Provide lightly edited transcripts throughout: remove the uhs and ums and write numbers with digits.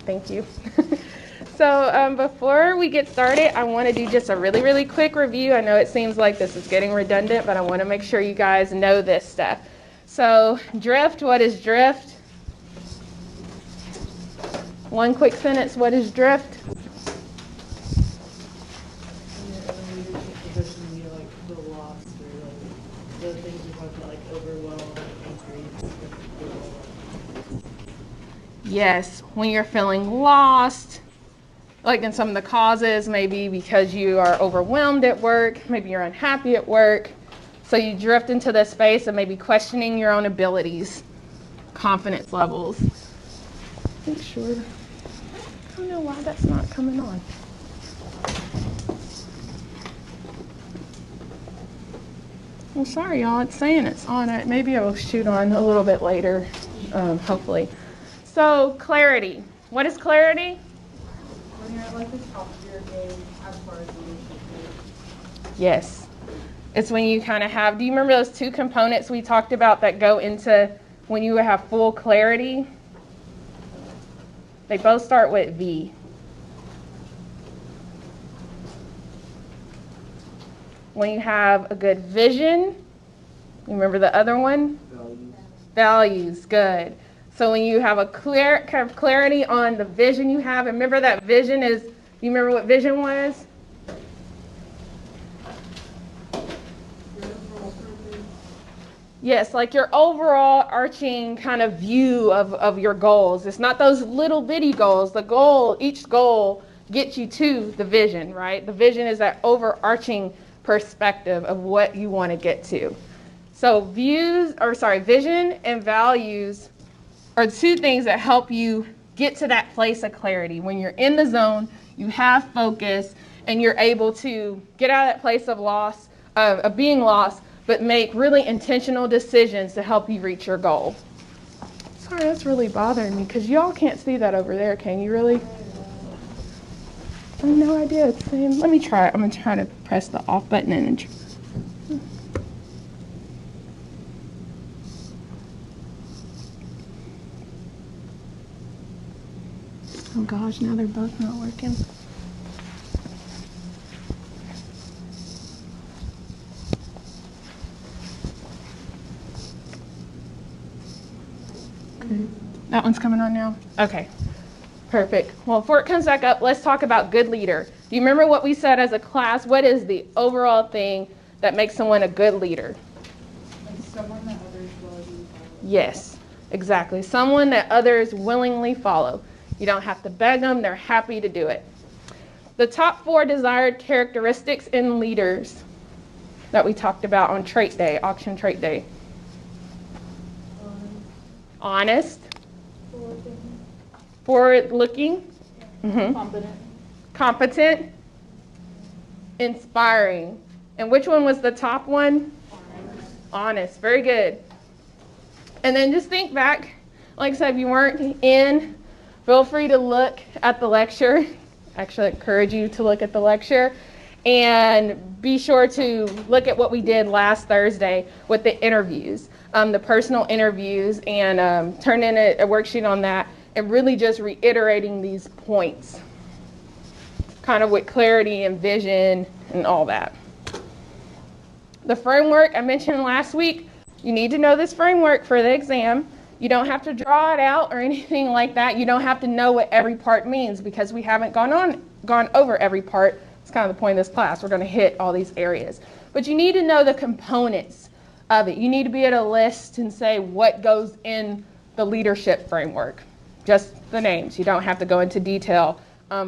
Thank you. So before we get started, I want to do just a really, really quick review. I know it seems like this is getting redundant, but I want to make sure you guys know this stuff. So drift, what is drift? One quick sentence, what is drift? Yes, when you're feeling lost, like in some of the causes, maybe because you are overwhelmed at work, maybe you're unhappy at work, so you drift into this space of maybe questioning your own abilities, confidence levels. Make sure, I don't know why that's not coming on. Well, sorry y'all, it's saying it's on. Maybe I will shoot on a little bit later, hopefully. So clarity, what is clarity? When you're at like the top of your game as far as leadership goes. Yes. It's when you kind of have, do you remember those two components we talked about that go into when you have full clarity? They both start with V. When you have a good vision, you remember the other one? Values, good. So when you have a clear kind of clarity on the vision you have, and remember that vision is, you remember what vision was? Yes, like your overall arching kind of view of your goals. It's not those little bitty goals. The goal, each goal gets you to the vision, right? The vision is that overarching perspective of what you want to get to. So vision and values are two things that help you get to that place of clarity. When you're in the zone, you have focus, and you're able to get out of that place of being lost, but make really intentional decisions to help you reach your goal. Sorry, that's really bothering me because y'all can't see that over there, can you really? I have no idea. It's saying, let me try it. I'm going to try to press the off button and oh gosh, now they're both not working. Okay. That one's coming on now? Okay. Perfect. Well, before it comes back up, let's talk about good leader. Do you remember what we said as a class? What is the overall thing that makes someone a good leader? Like someone that others willingly follow. Yes, exactly. Someone that others willingly follow. You don't have to beg them. They're happy to do it. The top 4 desired characteristics in leaders that we talked about on trait day, auction trait day. Honest. Forward-looking. Competent. Inspiring. And which one was the top one? Honest. Very good. And then just think back. Like I said, if you weren't in, feel free to look at the lecture. Actually, I encourage you to look at the lecture. And be sure to look at what we did last Thursday with the interviews, the personal interviews, and turn in a worksheet on that. And really just reiterating these points, kind of with clarity and vision and all that. The framework I mentioned last week, you need to know this framework for the exam. You don't have to draw it out or anything like that. You don't have to know what every part means because we haven't gone over every part. It's kind of the point of this class. We're going to hit all these areas. But you need to know the components of it. You need to be able to list and say what goes in the leadership framework. Just the names. You don't have to go into detail.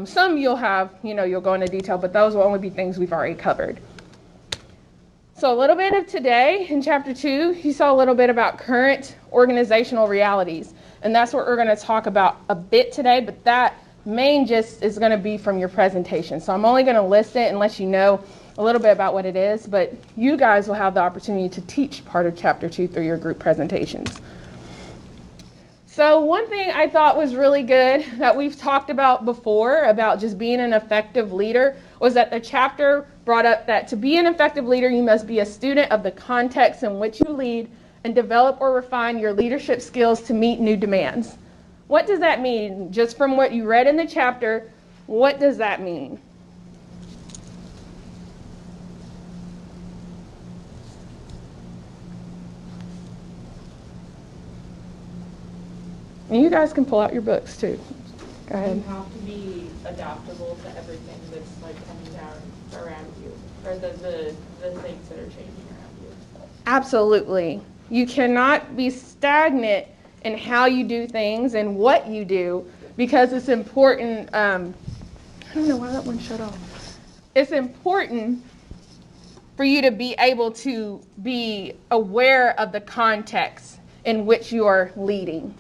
Some you'll go into detail, but those will only be things we've already covered. So a little bit of today in chapter 2, you saw a little bit about current organizational realities. And that's what we're going to talk about a bit today, but that main gist is going to be from your presentation. So I'm only going to list it and let you know a little bit about what it is, but you guys will have the opportunity to teach part of chapter 2 through your group presentations. So one thing I thought was really good that we've talked about before about just being an effective leader was that the chapter brought up that to be an effective leader, you must be a student of the context in which you lead and develop or refine your leadership skills to meet new demands. What does that mean? Just from what you read in the chapter, what does that mean? And you guys can pull out your books too. Go ahead. You have to be adaptable to everything that's like coming down around you, or the things that are changing around you. Absolutely. You cannot be stagnant in how you do things and what you do, because it's important. I don't know why that one shut off. It's important for you to be able to be aware of the context in which you are leading.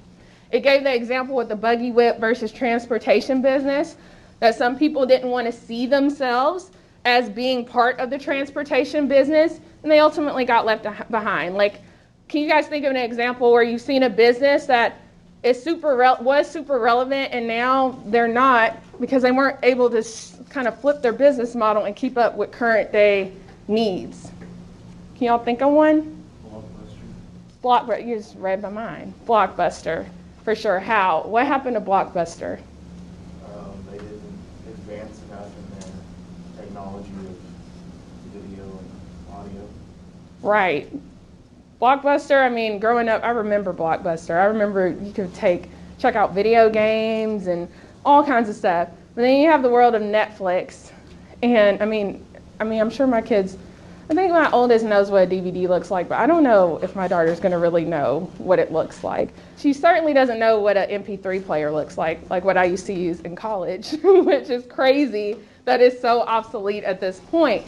It gave the example with the buggy whip versus transportation business, that some people didn't want to see themselves as being part of the transportation business, and they ultimately got left behind. Like, can you guys think of an example where you've seen a business that is was super relevant and now they're not because they weren't able to kind of flip their business model and keep up with current day needs? Can y'all think of one? Blockbuster. You just read my mind. Blockbuster, for sure. How? What happened to Blockbuster? They didn't advance enough in their technology of video and audio. Right. Blockbuster, I mean, growing up, I remember Blockbuster. I remember you could check out video games and all kinds of stuff. But then you have the world of Netflix. And I mean, I'm sure my kids, I think my oldest knows what a DVD looks like, but I don't know if my daughter's going to really know what it looks like. She certainly doesn't know what an MP3 player looks like what I used to use in college, which is crazy that it's so obsolete at this point.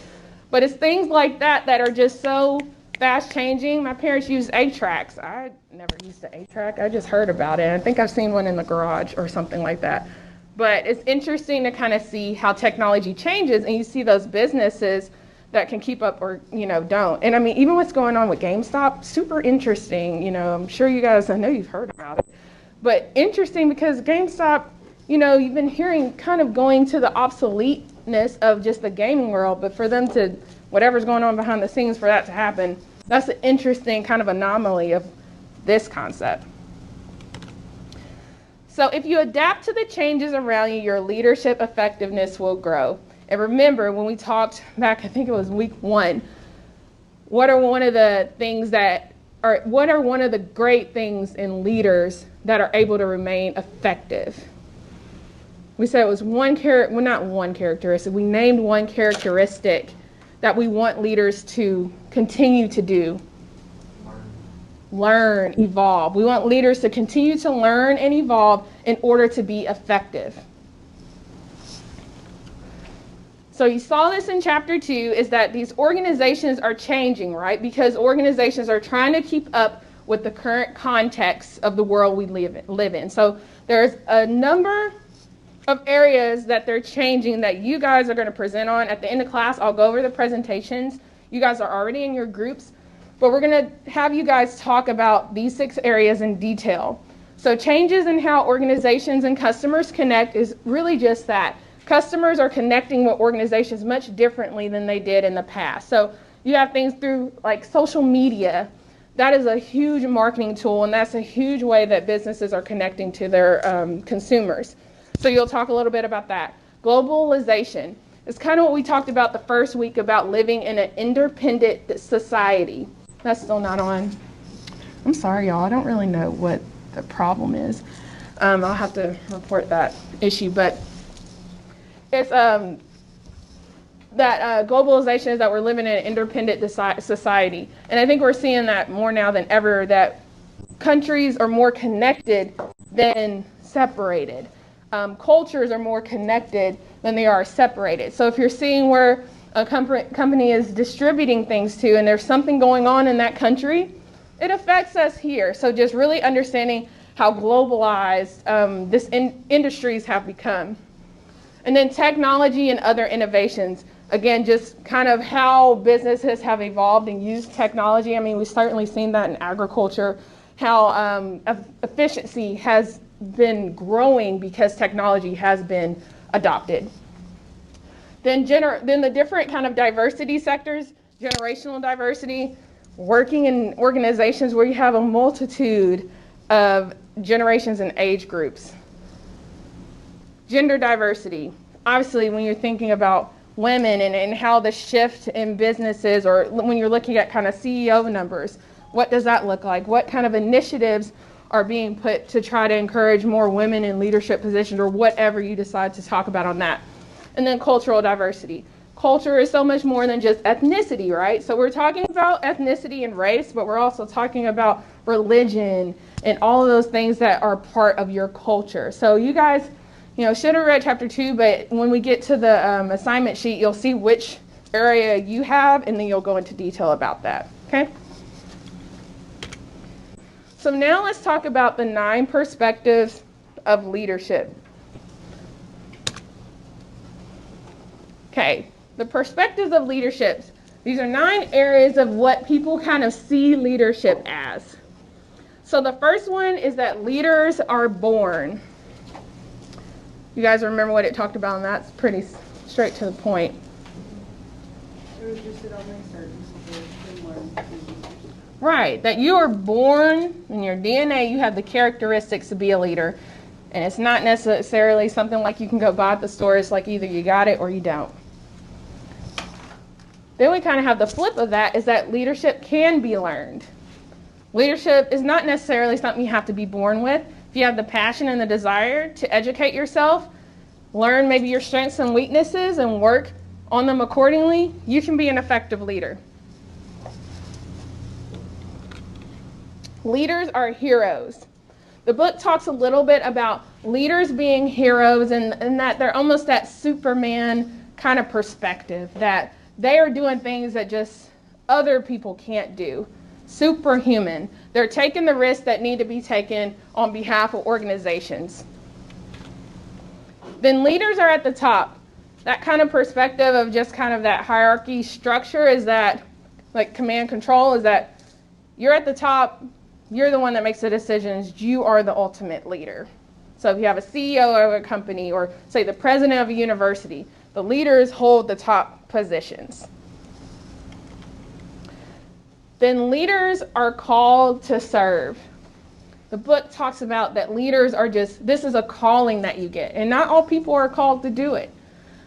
But it's things like that that are just so fast changing. My parents used 8-tracks. I never used an 8-track. I just heard about it. I think I've seen one in the garage or something like that. But it's interesting to kind of see how technology changes, and you see those businesses that can keep up or, don't. And I mean, even what's going on with GameStop, super interesting. I'm sure you guys, I know you've heard about it, but interesting because GameStop, you've been hearing kind of going to the obsoleteness of just the gaming world, but for them to, whatever's going on behind the scenes for that to happen, that's an interesting kind of anomaly of this concept. So if you adapt to the changes around you, your leadership effectiveness will grow. And remember, when we talked back, I think it was week 1, what are one of the great things in leaders that are able to remain effective? We said it was not one characteristic. We named one characteristic that we want leaders to continue to do. Learn, evolve. We want leaders to continue to learn and evolve in order to be effective. So you saw this in chapter 2, is that these organizations are changing, right? Because organizations are trying to keep up with the current context of the world we live in. So there's a number of areas that they're changing that you guys are going to present on. At the end of class, I'll go over the presentations. You guys are already in your groups, but we're going to have you guys talk about these 6 areas in detail. So changes in how organizations and customers connect is really just that. Customers are connecting with organizations much differently than they did in the past. So you have things through like social media. That is a huge marketing tool, and that's a huge way that businesses are connecting to their consumers. So you'll talk a little bit about that. Globalization. It's kind of what we talked about the first week about living in an interdependent society. That's still not on. I'm sorry, y'all. I don't really know what the problem is. I'll have to report that issue, but it's that globalization is that we're living in an interdependent society. And I think we're seeing that more now than ever, that countries are more connected than separated. Cultures are more connected than they are separated. So if you're seeing where a company is distributing things to and there's something going on in that country, it affects us here. So just really understanding how globalized industries have become. And then technology and other innovations. Again, just kind of how businesses have evolved and used technology. I mean, we've certainly seen that in agriculture, how efficiency has been growing because technology has been adopted. Then the different kind of diversity sectors, generational diversity, working in organizations where you have a multitude of generations and age groups. Gender diversity. Obviously, when you're thinking about women and how the shift in businesses, or when you're looking at kind of CEO numbers, what does that look like? What kind of initiatives are being put to try to encourage more women in leadership positions, or whatever you decide to talk about on that. And then cultural diversity. Culture is so much more than just ethnicity, right? So we're talking about ethnicity and race, but we're also talking about religion and all of those things that are part of your culture. So you guys, should have read chapter 2, but when we get to the assignment sheet, you'll see which area you have, and then you'll go into detail about that, okay? So now let's talk about the 9 perspectives of leadership. Okay, the perspectives of leadership. These are 9 areas of what people kind of see leadership as. So the first one is that leaders are born. You guys remember what it talked about, and that's pretty straight to the point. It was just that only certain skills can learn. Right, that you are born in your DNA, you have the characteristics to be a leader. And it's not necessarily something like you can go buy at the store. It's like either you got it or you don't. Then we kind of have the flip of that, is that leadership can be learned. Leadership is not necessarily something you have to be born with. If you have the passion and the desire to educate yourself, learn maybe your strengths and weaknesses and work on them accordingly, you can be an effective leader. Leaders are heroes. The book talks a little bit about leaders being heroes, and that they're almost that Superman kind of perspective, that they are doing things that just other people can't do. Superhuman. They're taking the risks that need to be taken on behalf of organizations. Then leaders are at the top. That kind of perspective of just kind of that hierarchy structure is that, like command control, is that you're at the top, you're the one that makes the decisions, you are the ultimate leader. So if you have a CEO of a company, or say the president of a university, the leaders hold the top positions. Then leaders are called to serve. The book talks about that leaders are this is a calling that you get, and not all people are called to do it.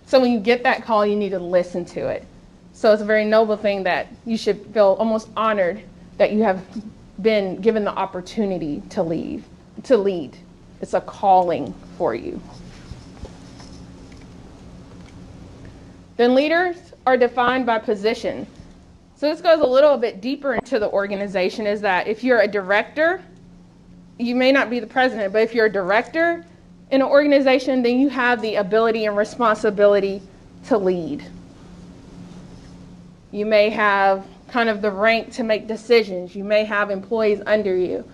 So when you get that call, you need to listen to it. So it's a very noble thing that you should feel almost honored that you have been given the opportunity to lead. It's a calling for you. Then leaders are defined by position. So this goes a little bit deeper into the organization, is that if you're a director, you may not be the president, but if you're a director in an organization, then you have the ability and responsibility to lead. You may have kind of the rank to make decisions. You may have employees under you.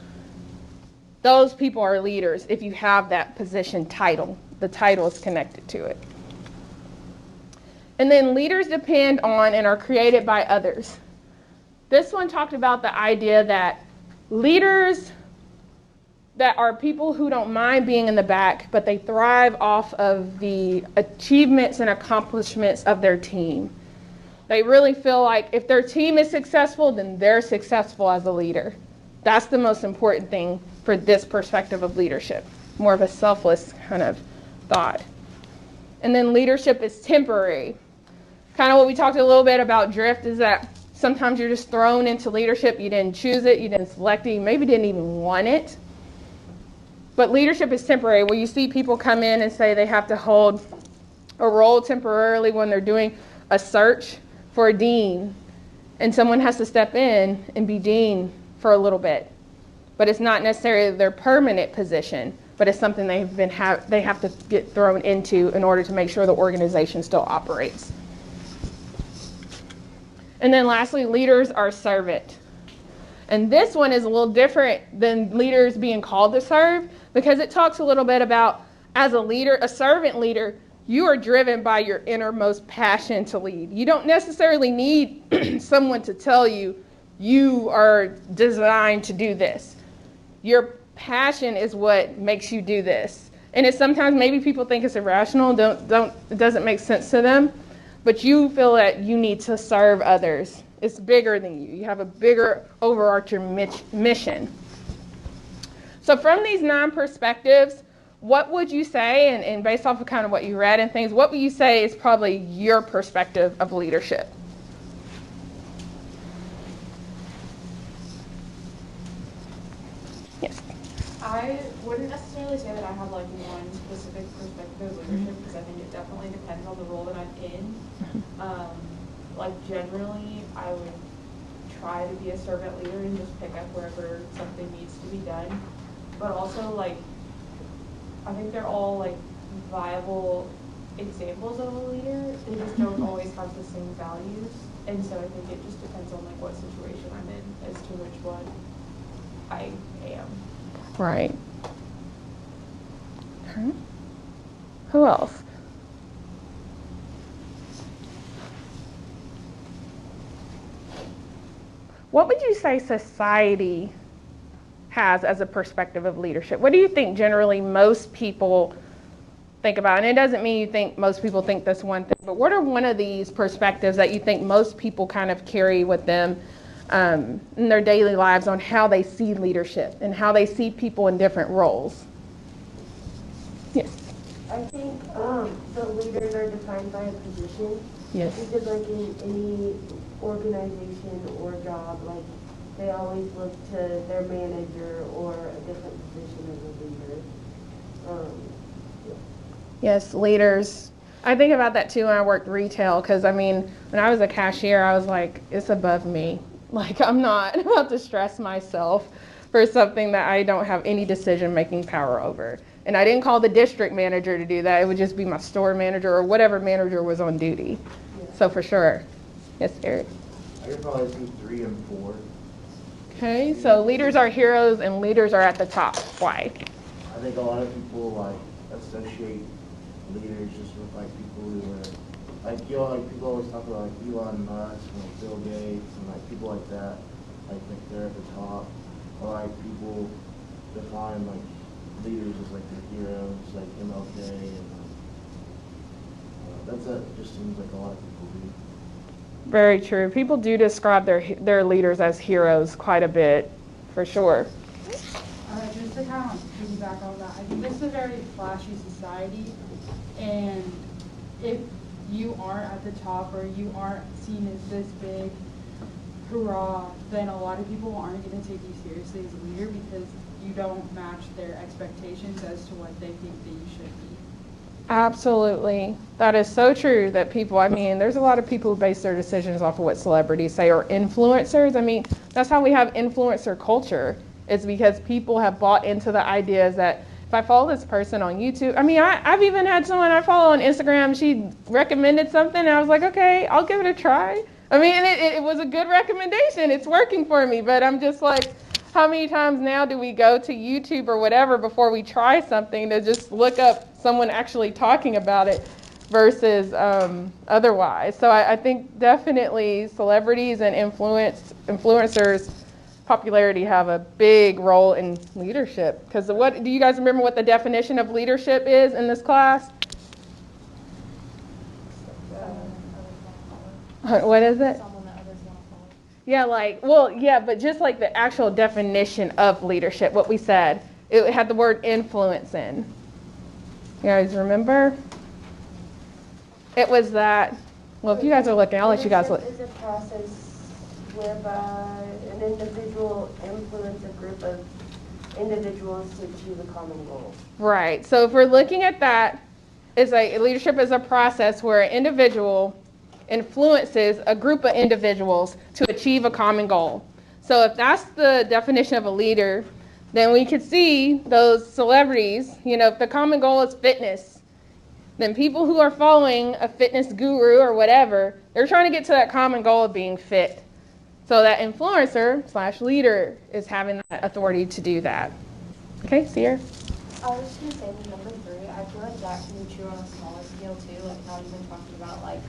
Those people are leaders if you have that position title. The title is connected to it. And then leaders depend on and are created by others. This one talked about the idea that leaders that are people who don't mind being in the back, but they thrive off of the achievements and accomplishments of their team. They really feel like if their team is successful, then they're successful as a leader. That's the most important thing for this perspective of leadership. More of a selfless kind of thought. And then leadership is temporary. Kind of what we talked a little bit about drift is that sometimes you're just thrown into leadership. You didn't choose it, you didn't select it, you maybe didn't even want it. But leadership is temporary, where you see people come in and say they have to hold a role temporarily when they're doing a search for a dean, and someone has to step in and be dean for a little bit. But it's not necessarily their permanent position, but it's something they have to get thrown into in order to make sure the organization still operates. And then lastly, leaders are servant. And this one is a little different than leaders being called to serve, because it talks a little bit about, as a leader, a servant leader, you are driven by your innermost passion to lead. You don't necessarily need someone to tell you, you are designed to do this. Your passion is what makes you do this. And it's sometimes maybe people think it's irrational, it doesn't make sense to them, but you feel that you need to serve others. It's bigger than you. You have a bigger overarching mission. So So from these 9 perspectives, what would you say, and based off of kind of what you read and things, what would you say is probably your perspective of leadership? Yes. I wouldn't necessarily say that I have like one specific perspective of leadership because I think it definitely depends on the role that I'm in. Like generally, I would try to be a servant leader and just pick up wherever something needs to be done. But also like, I think they're all like viable examples of a leader. They just don't always have the same values. And so I think it just depends on like what situation I'm in as to which one I am. Right. Okay. Who else? What would you say society has as a perspective of leadership? What do you think generally most people think about? And it doesn't mean you think most people think this one thing, but what are one of these perspectives that you think most people kind of carry with them in their daily lives on how they see leadership and how they see people in different roles? Yes. I think the leaders are defined by a position. Yes. Because like in any organization or job, like they always look to their manager or a different position as a leader. Yeah. Yes, leaders. I think about that too when I worked retail, because I mean, when I was a cashier, I was like, it's above me. Like, I'm not about to stress myself for something that I don't have any decision-making power over. And I didn't call the district manager to do that. It would just be my store manager or whatever manager was on duty. Yeah. So for sure. Yes, Eric. I could probably see 3 and 4. Okay, so leaders are heroes and leaders are at the top. Why? I think a lot of people like associate leaders just with like people who are like, you know, like people always talk about like Elon Musk and like Bill Gates and like people like that. Like they're at the top. Or like people define like leaders as like their heroes, like MLK, and that just seems like a lot of people do. Very true. People do describe their leaders as heroes quite a bit, for sure. Just to kind of piggyback on that, I think this is a very flashy society, and if you aren't at the top or you aren't seen as this big hoorah, then a lot of people aren't going to take you seriously as a leader because you don't match their expectations as to what they think that you should be. Absolutely. That is so true that people, I mean, there's a lot of people who base their decisions off of what celebrities say or influencers. I mean, that's how we have influencer culture. It's because people have bought into the ideas that if I follow this person on YouTube, I mean, I've even had someone I follow on Instagram, she recommended something, and I was like, okay, I'll give it a try. I mean, it was a good recommendation. It's working for me, but I'm just like, how many times now do we go to YouTube or whatever before we try something to just look up someone actually talking about it versus otherwise? So I think definitely celebrities and influencers' popularity have a big role in leadership. Because what do you guys remember what the definition of leadership is in this class? What is it? Someone that others want to follow. Yeah, like, well, yeah, but just like the actual definition of leadership, what we said, it had the word influence in. You guys remember? It was that, well, if you guys are looking, I'll let you guys look. Leadership is a process whereby an individual influences a group of individuals to achieve a common goal. Right. So if we're looking at that, leadership is a process where an individual influences a group of individuals to achieve a common goal. So if that's the definition of a leader, then we could see those celebrities, you know, if the common goal is fitness, then people who are following a fitness guru or whatever, they're trying to get to that common goal of being fit. So that influencer/leader is having that authority to do that. Okay, Sierra? I was just going to say with number 3, I feel like that can be true on a smaller scale too, like not even talking about like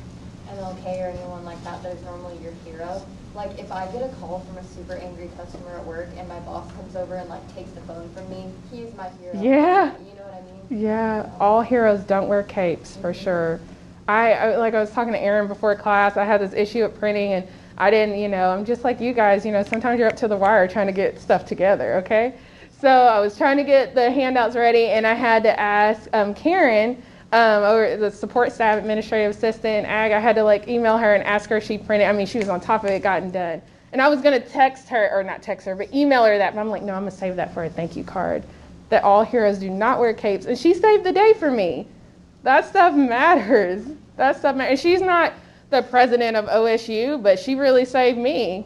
MLK or anyone like that is normally your hero. Like if I get a call from a super angry customer at work and my boss comes over and like takes the phone from me, he's my hero. Yeah. You know what I mean? Yeah, all heroes don't wear capes, for sure. I was talking to Aaron before class, I had this issue at printing and I didn't, I'm just like you guys, sometimes you're up to the wire trying to get stuff together, okay? So I was trying to get the handouts ready, and I had to ask Karen, or the support staff administrative assistant, Ag, I had to like email her and ask her if she printed. I mean, she was on top of it, gotten done. And I was going to text her, or not text her, but email her that. But I'm like, no, I'm going to save that for a thank you card. That all heroes do not wear capes. And she saved the day for me. That stuff matters. That stuff matters. And she's not the president of OSU, but she really saved me.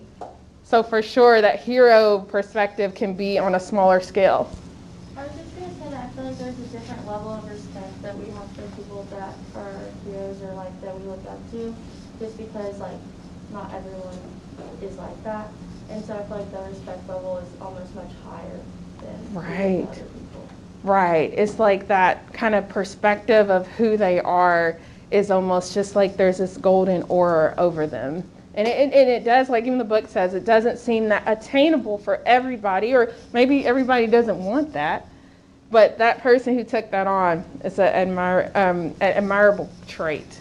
So for sure, that hero perspective can be on a smaller scale. I was just going to say that I feel like there's a different level of respect that we have for people that are heroes or like that we look up to, just because like not everyone is like that. And so I feel like the respect level is almost much higher than Right. other people. Right. It's like that kind of perspective of who they are is almost just like there's this golden aura over them. And it does, like even the book says, it doesn't seem that attainable for everybody, or maybe everybody doesn't want that. But that person who took that on is an admirable trait.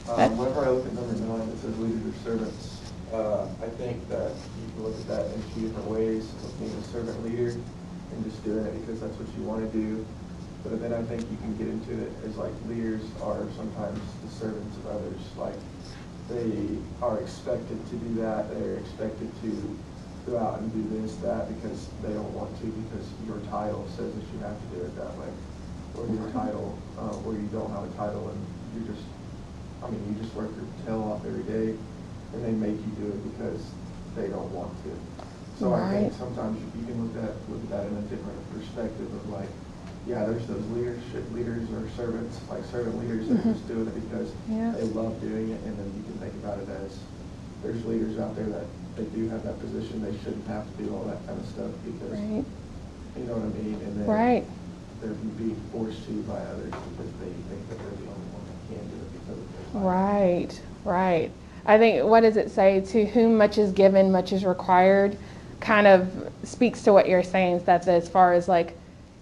Whenever I look at number 9, it says leaders or servants. I think that you can look at that in 2 different ways, being a servant leader and just doing it because that's what you want to do. But then I think you can get into it as like leaders are sometimes the servants of others. Like they are expected to do that. They're expected to go out and do this, that, because they don't want to, because your title says that you have to do it that way. Or your title, or you don't have a title and you just work your tail off every day and they make you do it because they don't want to. So I think sometimes you can look at that in a different perspective of like, yeah, there's those leaders or servants, like servant leaders that are just doing it because they love doing it, and then you can think about it as there's leaders out there that they do have that position, they shouldn't have to do all that kind of stuff because, you know what I mean? And then they're being forced to by others because they think that they're the only one that can do it because of their title. Right. I think, what does it say? To whom much is given, much is required, kind of speaks to what you're saying, that as far as like,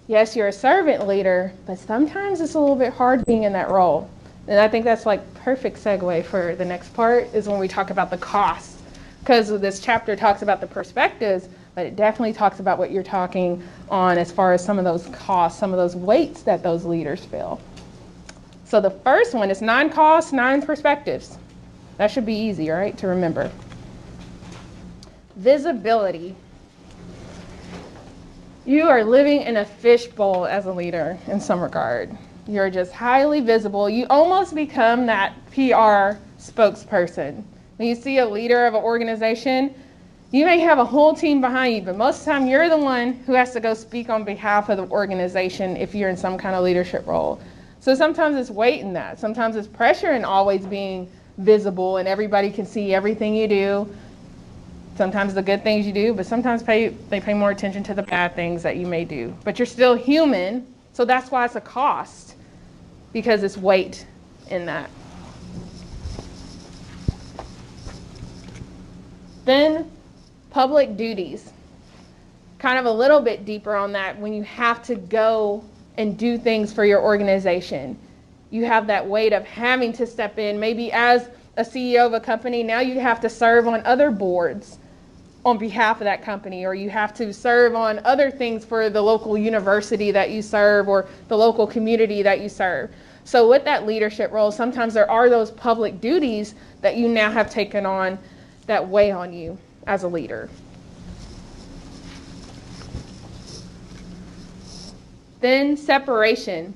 yes, you're a servant leader, but sometimes it's a little bit hard being in that role. And I think that's like perfect segue for the next part is when we talk about the cost. Because this chapter talks about the perspectives, but it definitely talks about what you're talking on as far as some of those costs, some of those weights that those leaders feel. So the first one is 9 costs, 9 perspectives. That should be easy, right, to remember. Visibility. You are living in a fishbowl as a leader in some regard. You're just highly visible. You almost become that PR spokesperson. When you see a leader of an organization, you may have a whole team behind you, but most of the time you're the one who has to go speak on behalf of the organization if you're in some kind of leadership role. So sometimes it's weight in that. Sometimes it's pressure in always being visible and everybody can see everything you do. Sometimes the good things you do, but sometimes they pay more attention to the bad things that you may do. But you're still human, so that's why it's a cost, because it's weight in that. Then public duties. Kind of a little bit deeper on that, when you have to go and do things for your organization. You have that weight of having to step in, maybe as a CEO of a company, now you have to serve on other boards on behalf of that company, or you have to serve on other things for the local university that you serve or the local community that you serve. So with that leadership role, sometimes there are those public duties that you now have taken on that weigh on you as a leader. Then separation.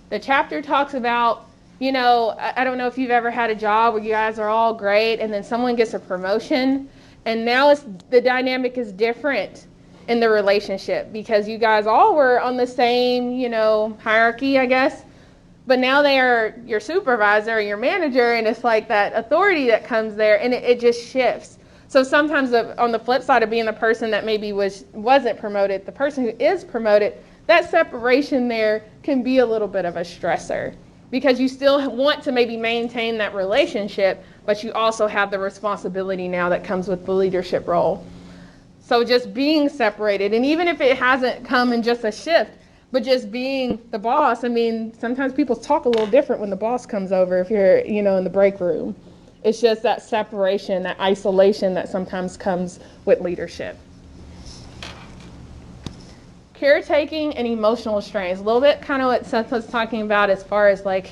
The chapter talks about, I don't know if you've ever had a job where you guys are all great and then someone gets a promotion and now the dynamic is different in the relationship because you guys all were on the same, hierarchy, I guess. But now they are your supervisor or your manager, and it's like that authority that comes there, and it just shifts. So sometimes on the flip side of being the person that maybe wasn't promoted, the person who is promoted, that separation there can be a little bit of a stressor because you still want to maybe maintain that relationship, but you also have the responsibility now that comes with the leadership role. So just being separated, and even if it hasn't come in just a shift, but just being the boss, sometimes people talk a little different when the boss comes over if you're, in the break room. It's just that separation, that isolation that sometimes comes with leadership. caretaking and emotional strains. A little bit kind of what Seth was talking about as far as like,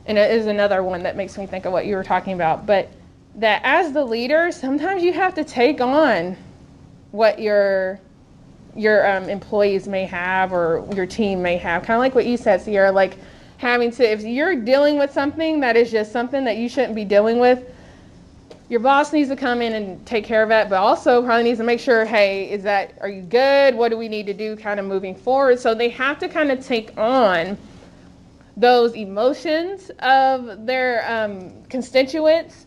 and it is another one that makes me think of what you were talking about, but that as the leader, sometimes you have to take on what your employees may have or your team may have. Kind of like what you said, Sierra, like having to, if you're dealing with something that is just something that you shouldn't be dealing with, your boss needs to come in and take care of it, but also probably needs to make sure, hey, are you good? What do we need to do kind of moving forward? So they have to kind of take on those emotions of their constituents.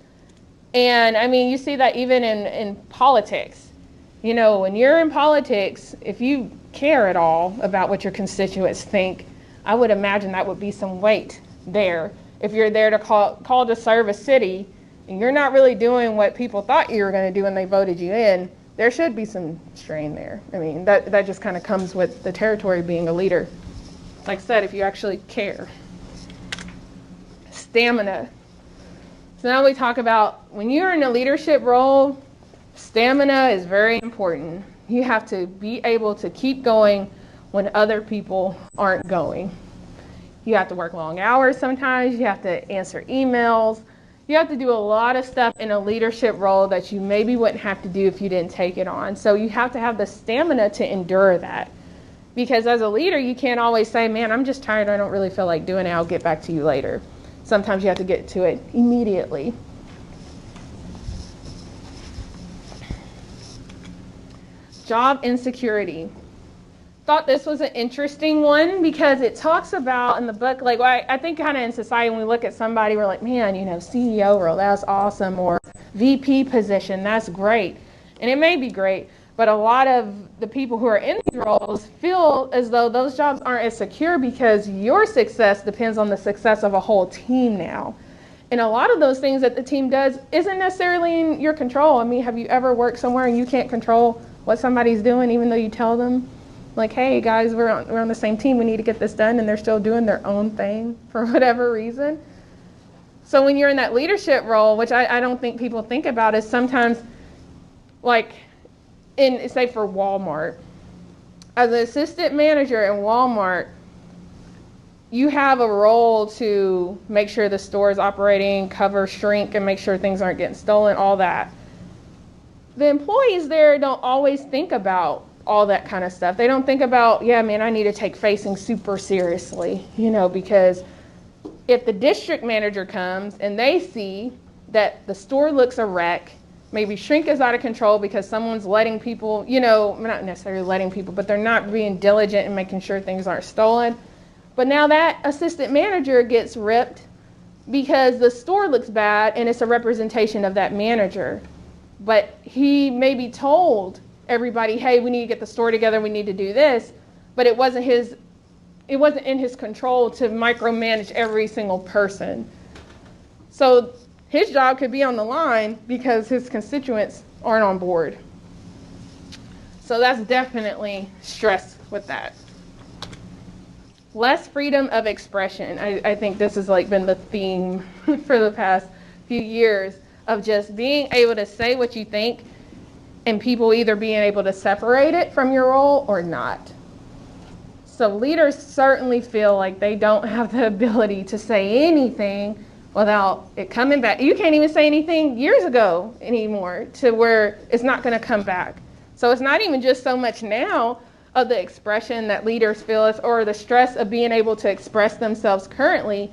And I mean, you see that even in politics. You know, when you're in politics, if you care at all about what your constituents think, I would imagine that would be some weight there. If you're there to call to serve a city, and you're not really doing what people thought you were going to do when they voted you in, there should be some strain there. I mean, that just kind of comes with the territory being a leader. Like I said, if you actually care. Stamina. So now we talk about when you're in a leadership role, stamina is very important. You have to be able to keep going when other people aren't going. You have to work long hours sometimes. You have to answer emails. You have to do a lot of stuff in a leadership role that you maybe wouldn't have to do if you didn't take it on. So you have to have the stamina to endure that. Because as a leader, you can't always say, man, I'm just tired. I don't really feel like doing it. I'll get back to you later. Sometimes you have to get to it immediately. Job insecurity. Thought this was an interesting one because it talks about in the book, like I think kind of in society when we look at somebody, we're like, man, you know, CEO role, that's awesome, or VP position, that's great. And it may be great, but a lot of the people who are in these roles feel as though those jobs aren't as secure because your success depends on the success of a whole team now. And a lot of those things that the team does isn't necessarily in your control. I mean, have you ever worked somewhere and you can't control what somebody's doing even though you tell them? Like, hey, guys, we're on the same team. We need to get this done. And they're still doing their own thing for whatever reason. So when you're in that leadership role, which I don't think people think about, is sometimes, like, say for Walmart, as an assistant manager in Walmart, you have a role to make sure the store is operating, cover shrink, and make sure things aren't getting stolen, all that. The employees there don't always think about all that kind of stuff. They don't think about, yeah, man, I need to take facing super seriously, you know, because if the district manager comes and they see that the store looks a wreck, maybe shrink is out of control because someone's letting people, you know, not necessarily letting people, but they're not being diligent in making sure things aren't stolen. But now that assistant manager gets ripped because the store looks bad and it's a representation of that manager. But he maybe told everybody, hey, we need to get the store together, we need to do this, but it wasn't in his control to micromanage every single person. So his job could be on the line because his constituents aren't on board. So that's definitely stress with that. Less freedom of expression. I think this has like been the theme for the past few years of just being able to say what you think and people either being able to separate it from your role or not. So leaders certainly feel like they don't have the ability to say anything without it coming back. You can't even say anything years ago anymore to where it's not going to come back. So it's not even just so much now of the expression that leaders feel or the stress of being able to express themselves currently.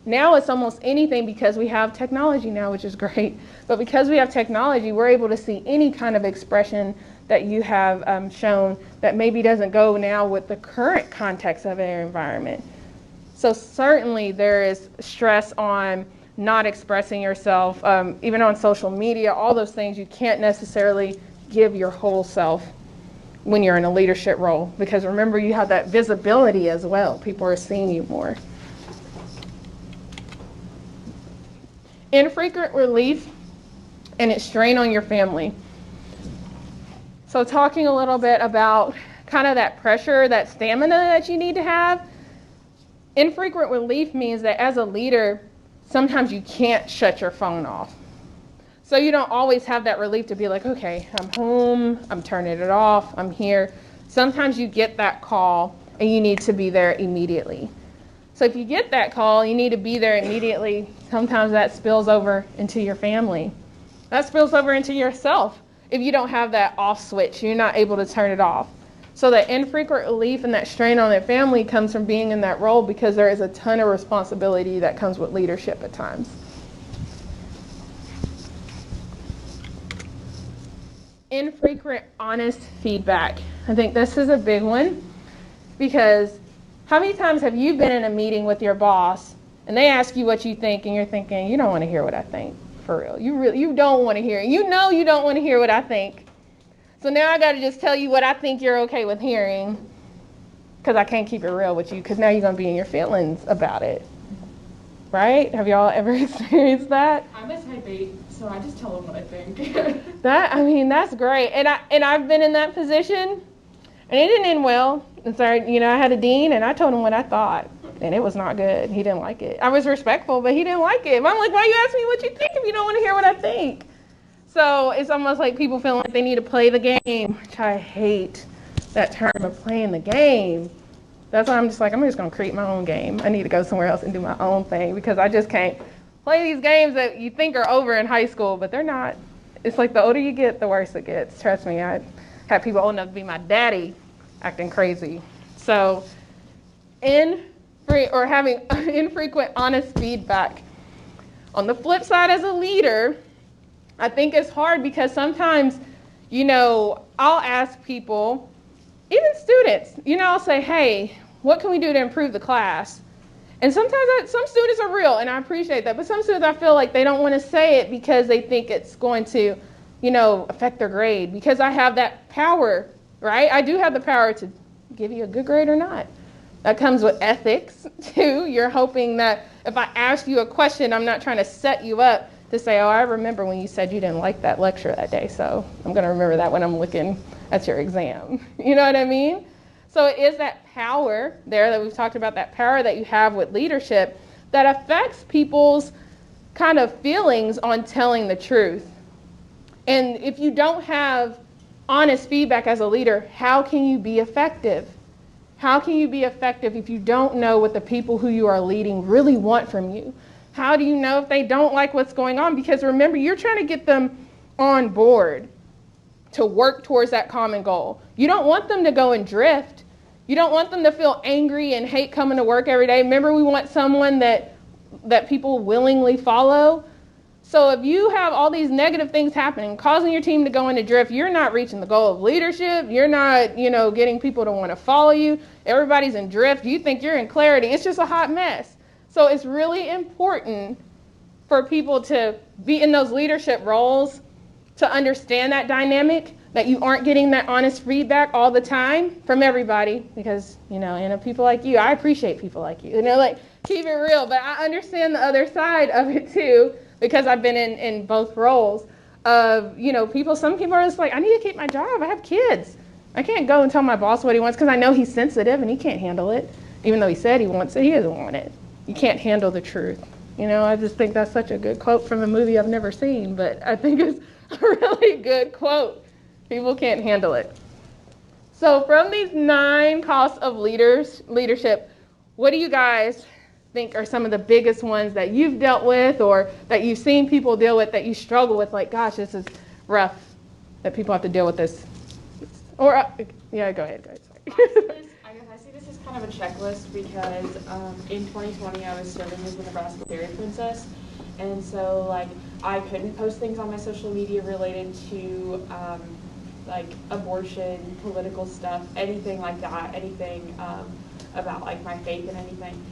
Now it's almost anything because we have technology now, which is great. But because we have technology, we're able to see any kind of expression that you have shown that maybe doesn't go now with the current context of their environment. So certainly there is stress on not expressing yourself, even on social media, all those things. You can't necessarily give your whole self when you're in a leadership role because remember, you have that visibility as well. People are seeing you more. Infrequent relief and its strain on your family. So talking a little bit about kind of that pressure, that stamina that you need to have. Infrequent relief means that as a leader, sometimes you can't shut your phone off. So you don't always have that relief to be like, okay, I'm home, I'm turning it off, I'm here. Sometimes you get that call and you need to be there immediately. So if you get that call, you need to be there immediately. Sometimes that spills over into your family. That spills over into yourself if you don't have that off switch. You're not able to turn it off. So that infrequent relief and that strain on their family comes from being in that role, because there is a ton of responsibility that comes with leadership at times. Infrequent, honest feedback. I think this is a big one, because how many times have you been in a meeting with your boss and they ask you what you think and you're thinking, you don't want to hear what I think, for real. You don't want to hear it. You know you don't want to hear what I think. So now I got to just tell you what I think you're okay with hearing, because I can't keep it real with you, because now you're going to be in your feelings about it. Right? Have y'all ever experienced that? I'm a type 8, so I just tell them what I think. That's great. And I've been in that position, and it didn't end well. And so, I had a dean, and I told him what I thought, and it was not good. He didn't like it. I was respectful, but he didn't like it. I'm like, why you ask me what you think if you don't want to hear what I think? So it's almost like people feel like they need to play the game, which I hate that term of playing the game. That's why I'm just going to create my own game. I need to go somewhere else and do my own thing, because I just can't play these games that you think are over in high school, but they're not. It's like the older you get, the worse it gets. Trust me, I had people old enough to be my daddy acting crazy. So having infrequent, honest feedback. On the flip side, as a leader, I think it's hard, because sometimes, I'll ask people, even students, I'll say, hey, what can we do to improve the class? And sometimes some students are real, and I appreciate that, but some students, I feel like they don't want to say it because they think it's going to, affect their grade, because I have that power, right? I do have the power to give you a good grade or not. That comes with ethics, too. You're hoping that if I ask you a question, I'm not trying to set you up to say, oh, I remember when you said you didn't like that lecture that day, so I'm going to remember that when I'm looking at your exam. You know what I mean? So it is that power there that we've talked about, that power that you have with leadership that affects people's kind of feelings on telling the truth. And if you don't have honest feedback as a leader, how can you be effective? How can you be effective if you don't know what the people who you are leading really want from you? How do you know if they don't like what's going on? Because remember, you're trying to get them on board to work towards that common goal. You don't want them to go and drift. You don't want them to feel angry and hate coming to work every day. Remember, we want someone that people willingly follow. So if you have all these negative things happening, causing your team to go into drift, you're not reaching the goal of leadership. You're not, getting people to want to follow you. Everybody's in drift. You think you're in clarity. It's just a hot mess. So it's really important for people to be in those leadership roles, to understand that dynamic, that you aren't getting that honest feedback all the time from everybody, because, people like you, I appreciate people like you, keep it real, but I understand the other side of it too, because I've been in both roles of, some people are just like, I need to keep my job, I have kids. I can't go and tell my boss what he wants, because I know he's sensitive and he can't handle it. Even though he said he wants it, he doesn't want it. You can't handle the truth. I just think that's such a good quote from a movie I've never seen, but I think it's a really good quote. People can't handle it. So from these 9 costs of leadership, what do you guys think are some of the biggest ones that you've dealt with, or that you've seen people deal with, that you struggle with, like, gosh, this is rough, that people have to deal with this? Or, yeah, go ahead. I see this as kind of a checklist, because in 2020 I was serving as the Nebraska Dairy Princess, and so I couldn't post things on my social media related to abortion, political stuff, anything like that, anything about my faith and anything.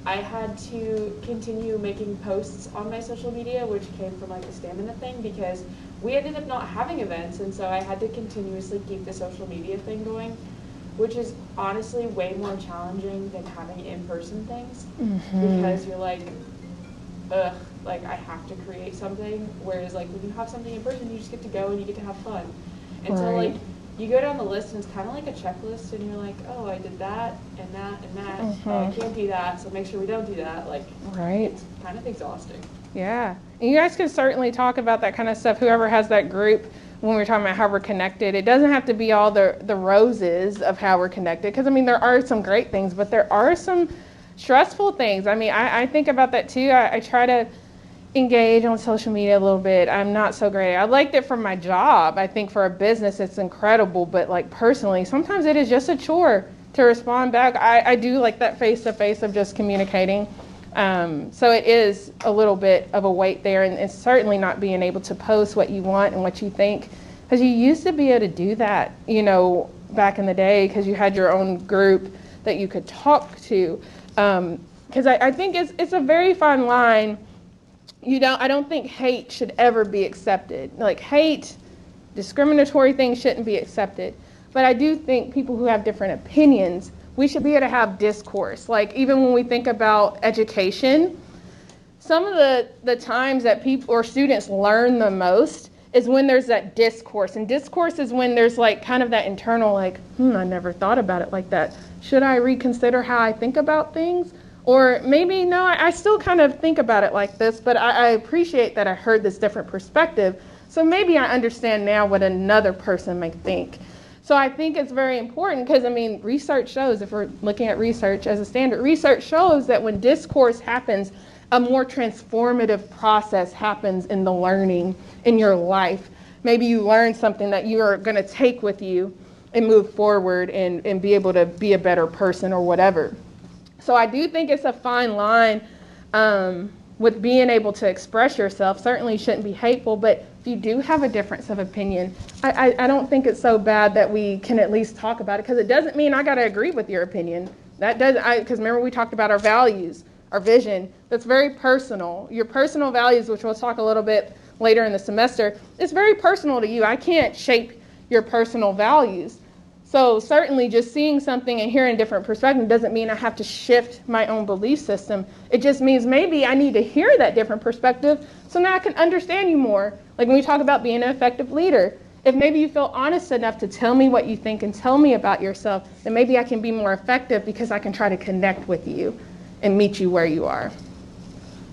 I had to continue making posts on my social media, which came from the stamina thing, because we ended up not having events, and so I had to continuously keep the social media thing going, which is honestly way more challenging than having in-person things, because you're ugh, I have to create something, whereas when you have something in person, you just get to go and you get to have fun. And so you go down the list and it's kind of like a checklist, and you're like, oh, I did that and that and that. Oh, I can't do that, so make sure we don't do that. It's kind of exhausting. Yeah. And you guys can certainly talk about that kind of stuff, whoever has that group when we're talking about how we're connected. It doesn't have to be all the roses of how we're connected, because I mean, there are some great things, but there are some stressful things. I mean, I think about that too. I try to engage on social media a little bit. I'm not so great. I liked it for my job. I think for a business it's incredible, but like personally, sometimes it is just a chore to respond back. I do like that face-to-face of just communicating. So it is a little bit of a weight there, and it's certainly not being able to post what you want and what you think, because you used to be able to do that, back in the day, because you had your own group that you could talk to. Because I think it's a very fine line. I don't think hate should ever be accepted. Like hate, discriminatory things shouldn't be accepted. But I do think people who have different opinions, we should be able to have discourse. Like even when we think about education, some of the times that people or students learn the most is when there's that discourse. And discourse is when there's like kind of that internal like, I never thought about it like that. Should I reconsider how I think about things? Or maybe, no, I still kind of think about it like this, but I appreciate that I heard this different perspective. So maybe I understand now what another person may think. So I think it's very important because, I mean, research shows, if we're looking at research as a standard, research shows that when discourse happens, a more transformative process happens in the learning in your life. Maybe you learn something that you are going to take with you and move forward and be able to be a better person or whatever. So I do think it's a fine line with being able to express yourself. Certainly shouldn't be hateful, but if you do have a difference of opinion, I don't think it's so bad that we can at least talk about it, because it doesn't mean I got to agree with your opinion. That does, because remember we talked about our values, our vision. That's very personal. Your personal values, which we'll talk a little bit later in the semester, it's very personal to you. I can't shape your personal values. So certainly just seeing something and hearing a different perspective doesn't mean I have to shift my own belief system. It just means maybe I need to hear that different perspective so now I can understand you more. Like when we talk about being an effective leader, if maybe you feel honest enough to tell me what you think and tell me about yourself, then maybe I can be more effective because I can try to connect with you and meet you where you are.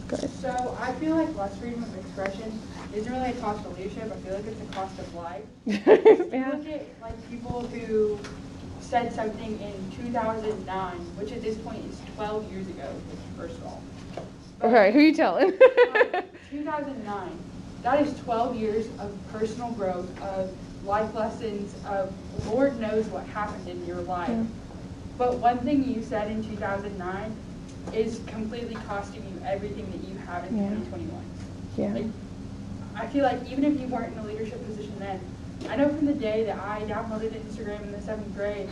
Good. So I feel like less freedom of expression isn't really a cost of leadership. I feel like it's a cost of life. If you look at like people who said something in 2009, which at this point is 12 years ago, first of all. Okay, who are you telling? 2009. That is 12 years of personal growth, of life lessons, of Lord knows what happened in your life. Yeah. But one thing you said in 2009 is completely costing you everything that you have in 2021. Yeah. Like, I feel like even if you weren't in a leadership position then, I know from the day that I downloaded Instagram in the 7th grade,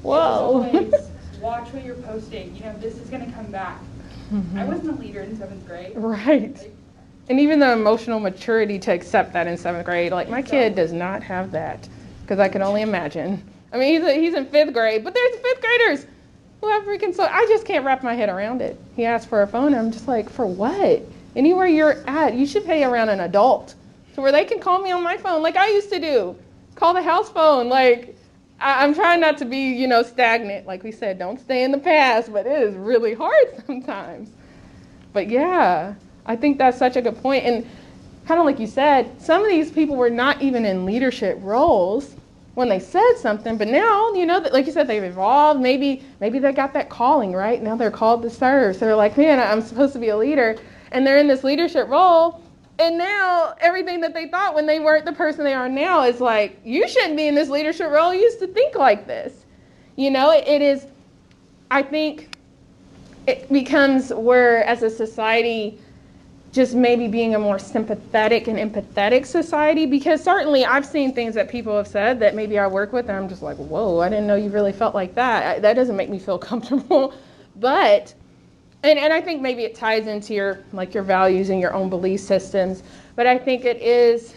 whoa, it was always watch what you're posting. This is going to come back. Mm-hmm. I wasn't a leader in 7th grade. Right. Like, and even the emotional maturity to accept that in 7th grade, like my kid does not have that, because I can only imagine. I mean, he's in 5th grade, but there's 5th graders who have freaking, so I just can't wrap my head around it. He asked for a phone, and I'm just like, for what? Anywhere you're at, you should pay around an adult to where they can call me on my phone like I used to do. Call the house phone. Like, I'm trying not to be, stagnant. Like we said, don't stay in the past, but it is really hard sometimes. But yeah, I think that's such a good point. And kind of like you said, some of these people were not even in leadership roles when they said something, but now, like you said, they've evolved. Maybe they got that calling, right? Now they're called to serve. So they're like, man, I'm supposed to be a leader. And they're in this leadership role, and now everything that they thought when they weren't the person they are now is like, you shouldn't be in this leadership role. You used to think like this. It is, I think it becomes where as a society, just maybe being a more sympathetic and empathetic society, because certainly I've seen things that people have said that maybe I work with, and I'm just like, whoa, I didn't know you really felt like that. That doesn't make me feel comfortable. But And I think maybe it ties into your values and your own belief systems. But I think it is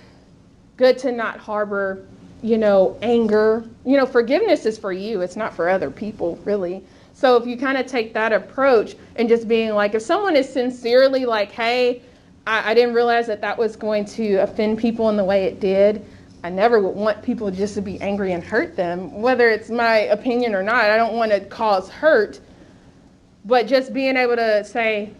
good to not harbor, anger. Forgiveness is for you. It's not for other people, really. So if you kind of take that approach and just being like, if someone is sincerely like, hey, I didn't realize that was going to offend people in the way it did. I never would want people just to be angry and hurt them, whether it's my opinion or not. I don't want to cause hurt. But just being able to say,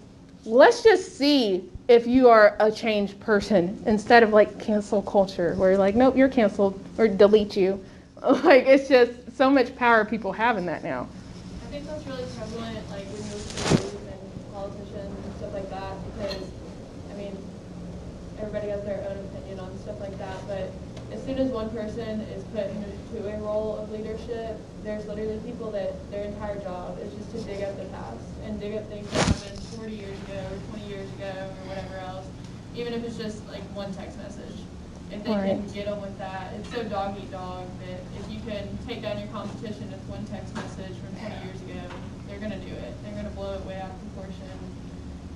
let's just see if you are a changed person instead of like cancel culture where you're like, nope, you're canceled or delete you. Like, it's just so much power people have in that now. I think that's really prevalent, like when you look at youth and politicians and stuff like that, because I mean, everybody has their own opinion on stuff like that, but as soon as one person is put into a role of leadership, there's literally people that their entire job is just to dig up the past and dig up things that happened 40 years ago or 20 years ago or whatever else, even if it's just like one text message. If they can get them with that, it's so dog eat dog that if you can take down your competition with one text message from 20 years ago, they're going to do it. They're going to blow it way out of proportion.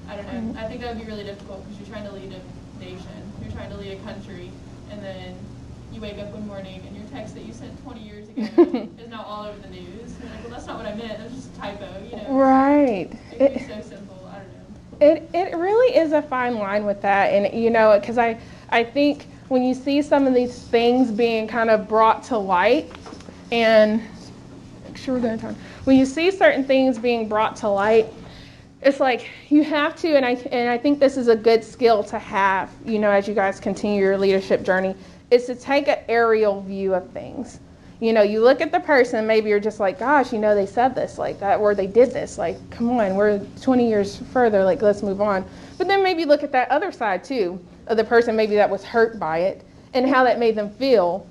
I don't know. I think that would be really difficult because you're trying to lead a nation. You're trying to lead a country, and then you wake up one morning and your text that you sent 20 years ago is now all over the news. You're like, well, that's not what I meant. That was just a typo, you know. Right. It could be so simple. I don't know. It really is a fine line with that. And, you know, because I think when you see some of these things being kind of brought to light, and make sure we're going to time. When you see certain things being brought to light, it's like you have to, and I think this is a good skill to have, you know, as you guys continue your leadership journey, is to take an aerial view of things. You know, you look at the person, maybe you're just like, gosh, you know, they said this like that, or they did this, like, come on, we're 20 years further, like, let's move on. But then maybe look at that other side too, of the person maybe that was hurt by it and how that made them feel.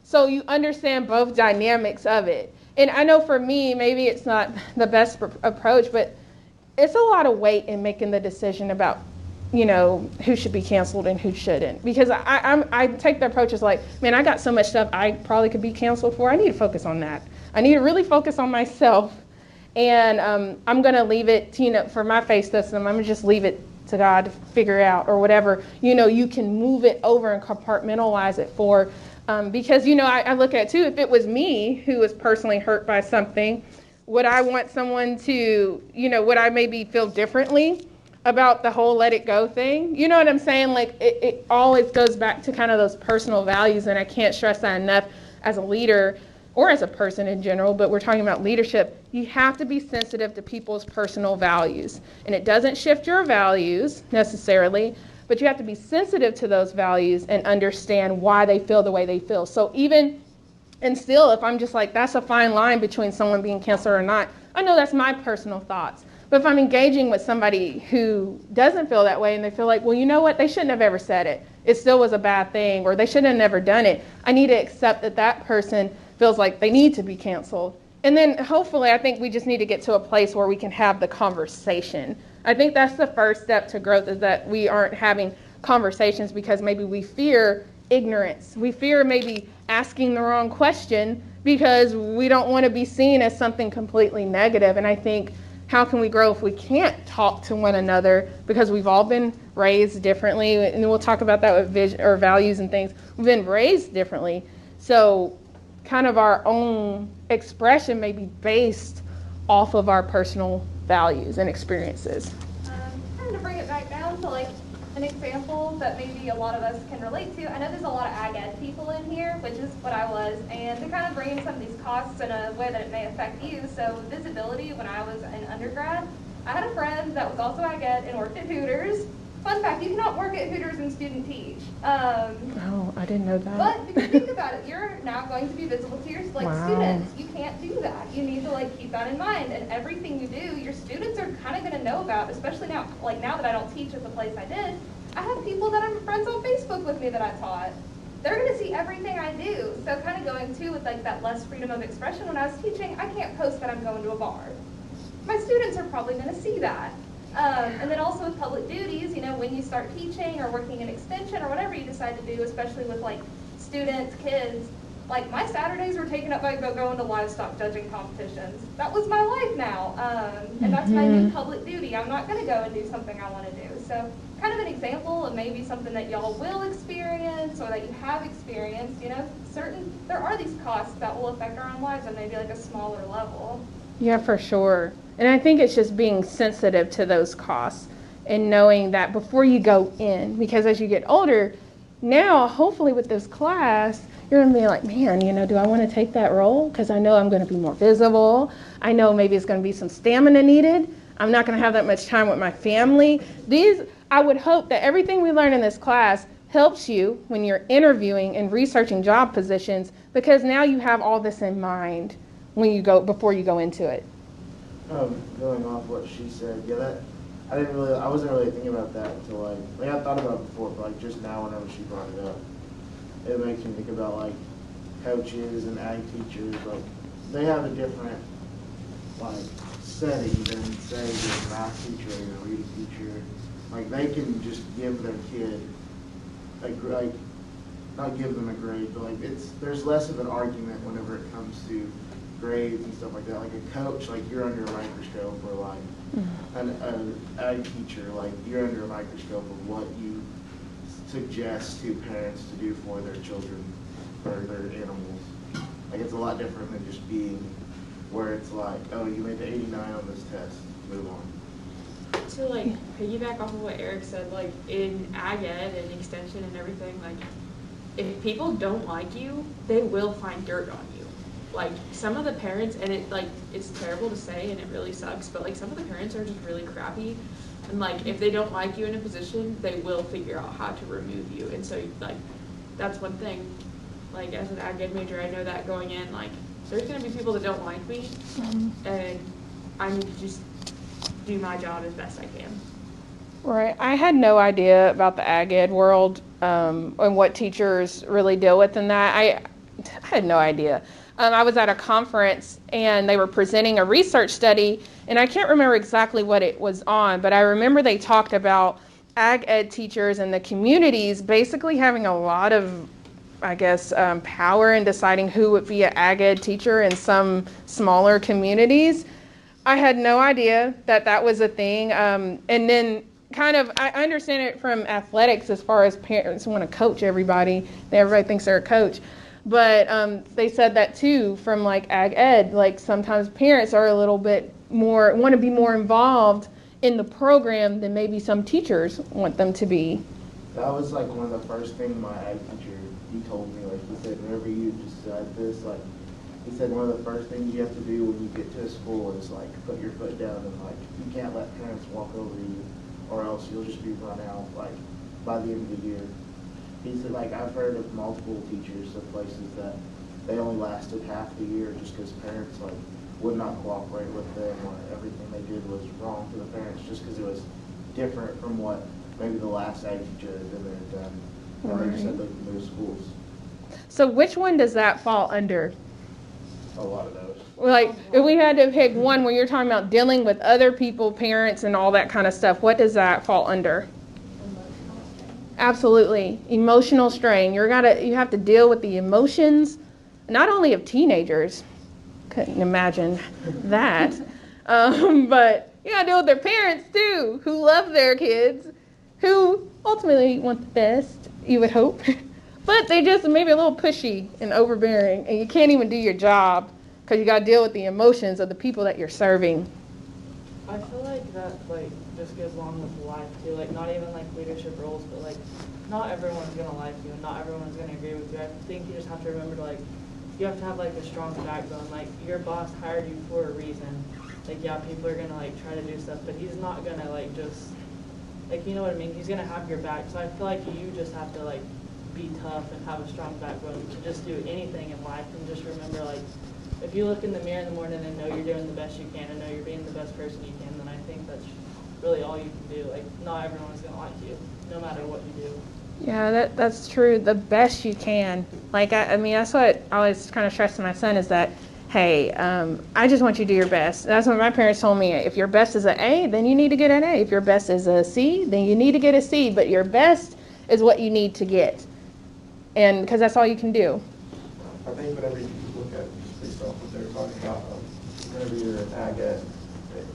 So you understand both dynamics of it. And I know for me, maybe it's not the best approach, but it's a lot of weight in making the decision about, you know, who should be canceled and who shouldn't. Because I take the approach as like, man, I got so much stuff I probably could be canceled for. I need to focus on that. I need to really focus on myself. And I'm going to leave it, you know, for my faith system, I'm going to just leave it to God to figure out or whatever. You know, you can move it over and compartmentalize it for, because, you know, I look at it too, if it was me who was personally hurt by something, would I want someone to, you know, would I maybe feel differently about the whole let it go thing? You know what I'm saying? Like it always goes back to kind of those personal values, and I can't stress that enough as a leader or as a person in general, but we're talking about leadership. You have to be sensitive to people's personal values, and it doesn't shift your values necessarily, but you have to be sensitive to those values and understand why they feel the way they feel. So even and still, if I'm just like, that's a fine line between someone being canceled or not, I know that's my personal thoughts. But if I'm engaging with somebody who doesn't feel that way and they feel like, well, you know what, they shouldn't have ever said it. It still was a bad thing, or they shouldn't have never done it. I need to accept that that person feels like they need to be canceled. And then hopefully I think we just need to get to a place where we can have the conversation. I think that's the first step to growth, is that we aren't having conversations because maybe we fear ignorance. We fear maybe asking the wrong question because we don't want to be seen as something completely negative. And I think, how can we grow if we can't talk to one another, because we've all been raised differently, and we'll talk about that with vision or values and things. We've been raised differently. So kind of our own expression may be based off of our personal values and experiences. Kind of bring it back down to like an example that maybe a lot of us can relate to. I know there's a lot of ag-ed people in here, which is what I was, and to kind of bring in some of these costs in a way that it may affect you. So visibility, when I was an undergrad, I had a friend that was also ag-ed and worked at Hooters. Fun fact, you cannot work at Hooters and student teach. Oh, I didn't know that. But if you think about it, you're now going to be visible to your students. You can't do that. You need to keep that in mind. And everything you do, your students are kind of going to know about, especially now, now that I don't teach at the place I did. I have people that I'm friends on Facebook with me that I taught. They're going to see everything I do. So kind of going too with that less freedom of expression. When I was teaching, I can't post that I'm going to a bar. My students are probably going to see that. And then also with public duties, when you start teaching or working in extension or whatever you decide to do, especially with students, kids, my Saturdays were taken up by going to livestock judging competitions. That was my life now. And that's my new public duty. I'm not going to go and do something I want to do. So kind of an example of maybe something that y'all will experience or that you have experienced, there are these costs that will affect our own lives on maybe a smaller level. Yeah, for sure. And I think it's just being sensitive to those costs and knowing that before you go in, because as you get older, now hopefully with this class, you're going to be like, man, do I want to take that role? Because I know I'm going to be more visible. I know maybe it's going to be some stamina needed. I'm not going to have that much time with my family. I would hope that everything we learn in this class helps you when you're interviewing and researching job positions, because now you have all this in mind before you go into it. Going off what she said, yeah, that I wasn't really thinking about that until like I thought about it before, but like just now whenever she brought it up, it makes me think about like coaches and ag teachers. Like they have a different like setting than say your math teacher or your reading teacher. Like they can just give their kid like not give them a grade, but like there's less of an argument whenever it comes to grades and stuff like that. Like a coach, like you're under a microscope, or like an ag teacher, like you're under a microscope of what you suggest to parents to do for their children or their animals. Like it's a lot different than just being where it's like, oh, you made the 89 on this test, move on. To like piggyback off of what Eric said, like in ag ed and extension and everything, like if people don't like you, they will find dirt on you. Like some of the parents, and it's terrible to say and it really sucks, but like some of the parents are just really crappy, and like if they don't like you in a position, they will figure out how to remove you. And so like that's one thing, like as an ag ed major, I know that going in, like there's going to be people that don't like me, and I need to just do my job as best I can. Right. I had no idea about the ag ed world and what teachers really deal with in that. I had no idea. I was at a conference and they were presenting a research study, and I can't remember exactly what it was on, but I remember they talked about ag ed teachers in the communities basically having a lot of, I guess, power in deciding who would be an ag ed teacher in some smaller communities. I had no idea that was a thing. And then I understand it from athletics as far as parents want to coach everybody. Everybody thinks they're a coach. But they said that too from like ag ed, like sometimes parents are a little bit more, want to be more involved in the program than maybe some teachers want them to be. That was like one of the first things my ag teacher, he told me, like he said, whenever you decide this, like he said one of the first things you have to do when you get to a school is like put your foot down, and like you can't let parents walk over you, or else you'll just be run out like by the end of the year. He said, like, I've heard of multiple teachers of places that they only lasted half the year just because parents, like, would not cooperate with them, or everything they did was wrong to the parents just because it was different from what maybe the last ag teacher had been there and done. And they just said they could move schools. So which one does that fall under? A lot of those. Like, if we had to pick one where you're talking about dealing with other people, parents, and all that kind of stuff, what does that fall under? Absolutely. Emotional strain. You have to deal with the emotions, not only of teenagers. Couldn't imagine that. But you got to deal with their parents too, who love their kids, who ultimately want the best, you would hope. But they just maybe a little pushy and overbearing, and you can't even do your job because you got to deal with the emotions of the people that you're serving. I feel like that just goes along with life too. Like not even like leadership roles, but like not everyone's gonna like you and not everyone's gonna agree with you. I think you just have to remember you have to have like a strong backbone. Like your boss hired you for a reason. Like yeah, people are gonna like try to do stuff, but he's not gonna just you know what I mean? He's gonna have your back. So I feel like you just have to be tough and have a strong backbone to just do anything in life, and just remember if you look in the mirror in the morning and know you're doing the best you can and know you're being the best person you can, then I think that's really all you can do. Not everyone's going to like you, no matter what you do. Yeah, that's true. The best you can. I mean, that's what I always kind of stress to my son is that, hey, I just want you to do your best. That's what my parents told me. If your best is an A, then you need to get an A. If your best is a C, then you need to get a C. But your best is what you need to get. And because that's all you can do. I think whenever you look at based off what they're talking about, whenever you're in ag ed,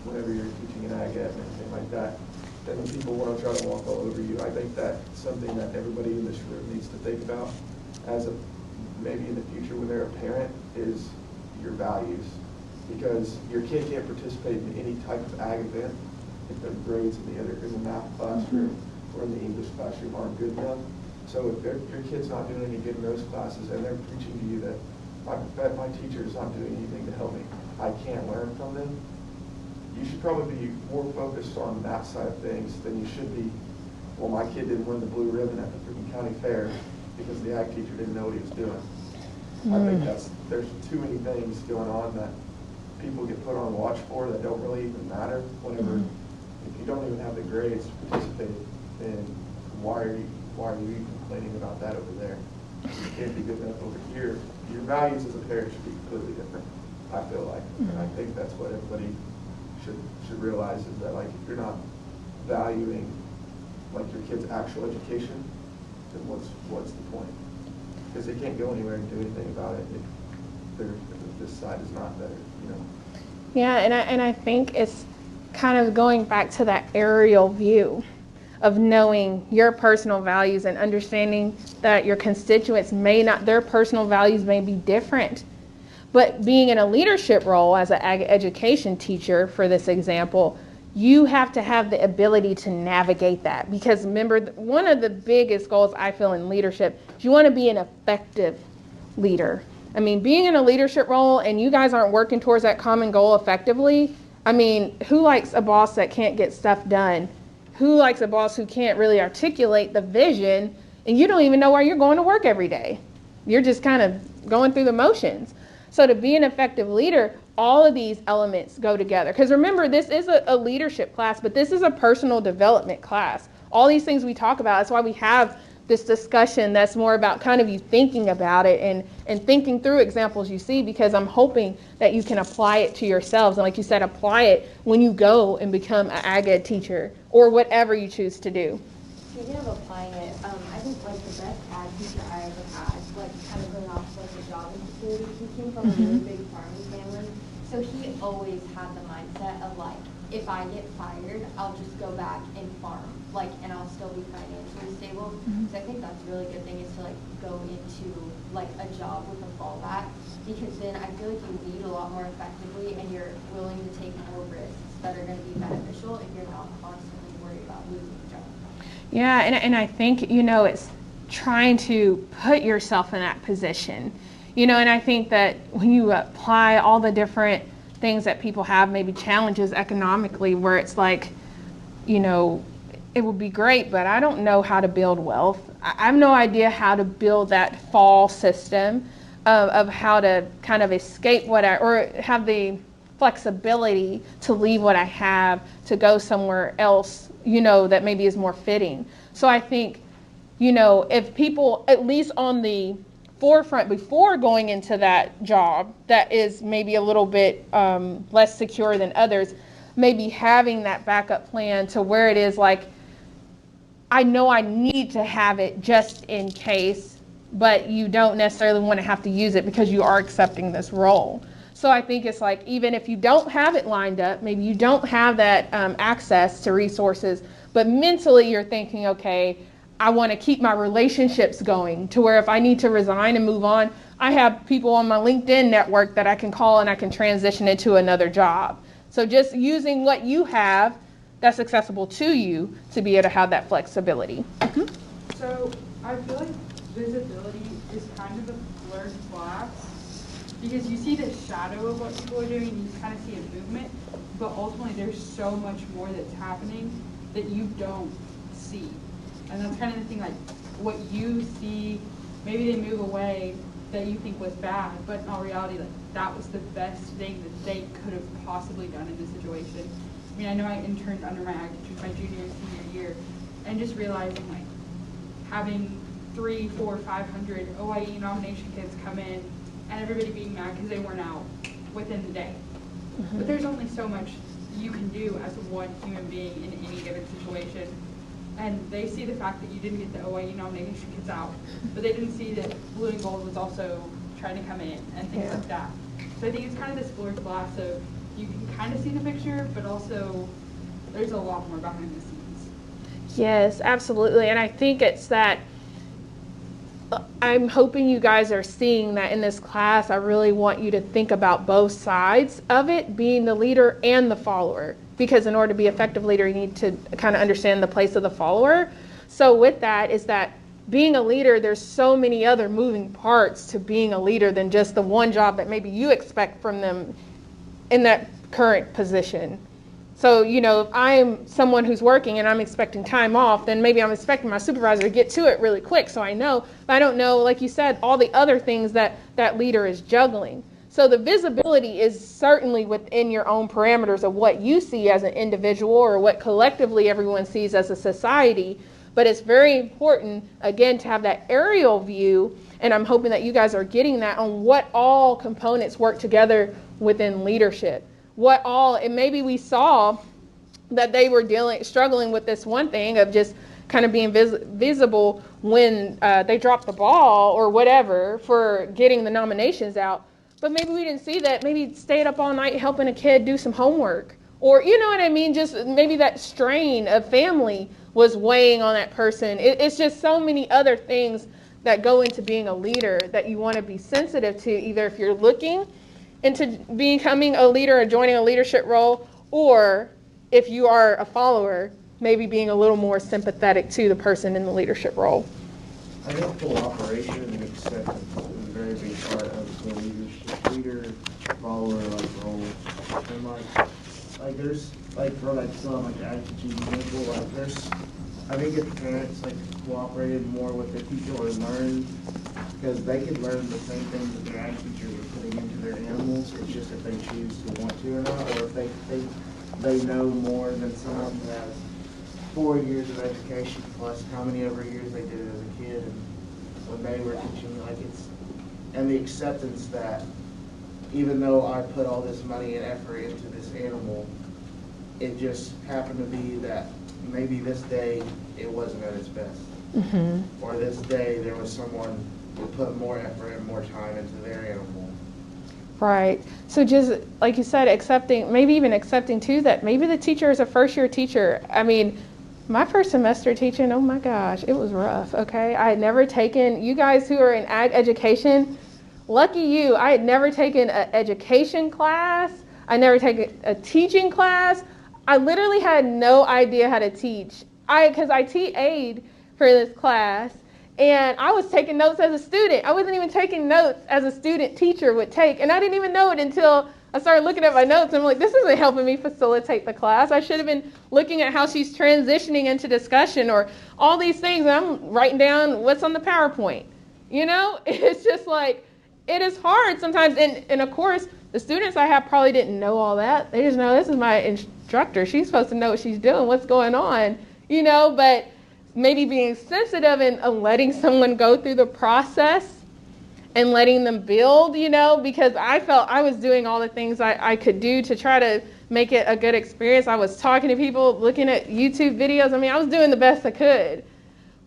whenever you're teaching in ag ed and anything like that, then people want to try to walk all over you. I think that's something that everybody in this room needs to think about maybe in the future when they're a parent is your values. Because your kid can't participate in any type of ag event if their grades in the math classroom or in the English classroom aren't good enough. So if your kid's not doing any good in those classes and they're preaching to you that my teacher is not doing anything to help me, I can't learn from them, you should probably be more focused on that side of things than you should be, well, my kid didn't win the blue ribbon at the freaking county fair because the ag teacher didn't know what he was doing. I think there's too many things going on that people get put on watch for that don't really even matter whenever, if you don't even have the grades to participate, then why are you even complaining about that over there? You can't be good enough over here. Your values as a parent should be completely different, I feel like. And I think that's what everybody should realize, is that like if you're not valuing like your kid's actual education, then what's the point? Because they can't go anywhere and do anything about it if this side is not better, you know. Yeah, and I think it's kind of going back to that aerial view of knowing your personal values and understanding that your constituents may not, their personal values may be different. But being in a leadership role as an ag education teacher, for this example, you have to have the ability to navigate that. Because remember, one of the biggest goals I feel in leadership is you want to be an effective leader. I mean, being in a leadership role and you guys aren't working towards that common goal effectively, I mean, who likes a boss that can't get stuff done? Who likes a boss who can't really articulate the vision and you don't even know where you're going to work every day? You're just kind of going through the motions. So to be an effective leader, all of these elements go together. Because remember, this is a leadership class, but this is a personal development class. All these things we talk about, that's why we have this discussion that's more about kind of you thinking about it and thinking through examples you see, because I'm hoping that you can apply it to yourselves. And like you said, apply it when you go and become an ag ed teacher or whatever you choose to do. Speaking of applying it, I think like the best ag teacher I ever had, like kind of going off like the job insecurity, he came from a really big farming family. So he always had the mindset of like, if I get fired, I'll just go back and farm, like, and I'll still be financially stable. So I think that's a really good thing, is to like go into like a job with a fallback, because then I feel like you lead a lot more effectively and you're willing to take more risks that are going to be beneficial if you're not constantly worried about losing a job. Yeah, and I think, you know, it's trying to put yourself in that position. You know, and I think that when you apply all the different things that people have, maybe challenges economically, where it's like, you know, it would be great, but I don't know how to build wealth. I have no idea how to build that fall system of how to kind of escape or have the flexibility to leave what I have to go somewhere else, you know, that maybe is more fitting. So I think, you know, if people, at least on the forefront before going into that job that is maybe a little bit less secure than others, maybe having that backup plan to where it is like, I know I need to have it just in case, but you don't necessarily want to have to use it because you are accepting this role. So I think it's like, even if you don't have it lined up, maybe you don't have that access to resources, but mentally you're thinking, okay, I want to keep my relationships going to where if I need to resign and move on, I have people on my LinkedIn network that I can call and I can transition into another job. So just using what you have that's accessible to you to be able to have that flexibility. So I feel like visibility is kind of a blurred class, because you see the shadow of what people are doing and you kind of see a movement, but ultimately there's so much more that's happening that you don't see. And that's kind of the thing, like what you see, maybe they move away that you think was bad, but in all reality, like that was the best thing that they could have possibly done in this situation. I mean, I know I interned under my ag teachers my junior and senior year, and just realizing like having 300, 400, 500 OIE nomination kids come in and everybody being mad because they weren't out within the day. But there's only so much you can do as one human being in any given situation. And they see the fact that you didn't get the OIE nomination kids out, but they didn't see that Blue and Gold was also trying to come in and things like that. So I think it's kind of this blurred glass of you can kind of see the picture, but also there's a lot more behind the scenes. Yes, absolutely. And I think it's that I'm hoping you guys are seeing that in this class. I really want you to think about both sides of it, being the leader and the follower. Because in order to be an effective leader, you need to kind of understand the place of the follower. So with that is that being a leader, there's so many other moving parts to being a leader than just the one job that maybe you expect from them in that current position. So, if I'm someone who's working and I'm expecting time off, then maybe I'm expecting my supervisor to get to it really quick so I know. But I don't know, like you said, all the other things that leader is juggling. So the visibility is certainly within your own parameters of what you see as an individual or what collectively everyone sees as a society. But it's very important, again, to have that aerial view, and I'm hoping that you guys are getting that on what all components work together within leadership. And maybe we saw that they were struggling with this one thing of just kind of being visible when they dropped the ball or whatever for getting the nominations out. But maybe we didn't see that. Maybe stayed up all night helping a kid do some homework. Or, you know what I mean? Just maybe that strain of family was weighing on that person. It's just so many other things that go into being a leader that you want to be sensitive to, either if you're looking into becoming a leader or joining a leadership role, or if you are a follower, maybe being a little more sympathetic to the person in the leadership role. I think cooperation and acceptance is a very big part of the leader-follower role. And there's for some ag teaching example, I think if parents cooperated more with the teacher or learned, because they could learn the same things that their ag teachers are putting into their animals. It's just if they choose to want to or not, or if they know more than someone who has 4 years of education plus how many ever years they did it as a kid and when they were teaching, and the acceptance that even though I put all this money and effort into this animal, it just happened to be that maybe this day it wasn't at its best. Mm-hmm. Or this day there was someone who put more effort and more time into their animal. Right. So just like you said, maybe even accepting too that maybe the teacher is a first-year teacher. I mean, my first semester teaching, oh my gosh, it was rough, okay? I had never taken, you guys who are in ag education, lucky you, I had never taken an education class. I never taken a teaching class. I literally had no idea how to teach. Because I TA'd for this class, and I was taking notes as a student. I wasn't even taking notes as a student teacher would take, and I didn't even know it until I started looking at my notes, and I'm like, this isn't helping me facilitate the class. I should have been looking at how she's transitioning into discussion or all these things, and I'm writing down what's on the PowerPoint. It's just it is hard sometimes, and of course, the students I have probably didn't know all that. They just know this is my instructor. She's supposed to know what she's doing, what's going on, but maybe being sensitive and letting someone go through the process and letting them build, because I felt I was doing all the things I could do to try to make it a good experience. I was talking to people, looking at YouTube videos. I mean, I was doing the best I could,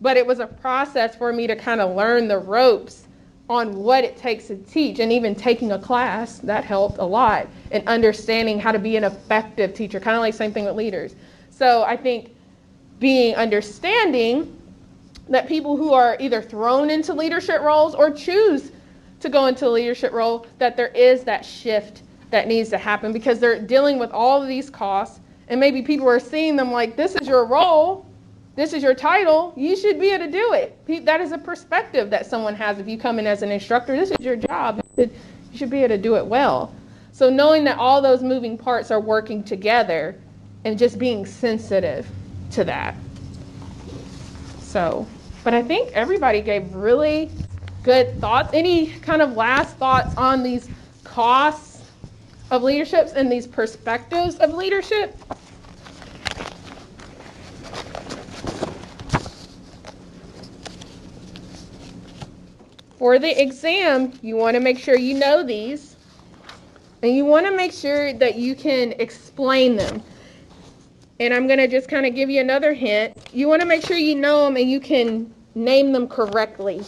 but it was a process for me to kind of learn the ropes on what it takes to teach, and even taking a class, that helped a lot, and understanding how to be an effective teacher, kind of like same thing with leaders. So I think being understanding that people who are either thrown into leadership roles or choose to go into a leadership role, that there is that shift that needs to happen because they're dealing with all of these costs, and maybe people are seeing them like, this is your role, this is your title, you should be able to do it. That is a perspective that someone has if you come in as an instructor. This is your job. You should be able to do it well. So knowing that all those moving parts are working together and just being sensitive to that. So, but I think everybody gave really good thoughts. Any kind of last thoughts on these costs of leaderships and these perspectives of leadership? For the exam, you want to make sure you know these, and you want to make sure that you can explain them. And I'm going to just kind of give you another hint. You want to make sure you know them and you can name them correctly.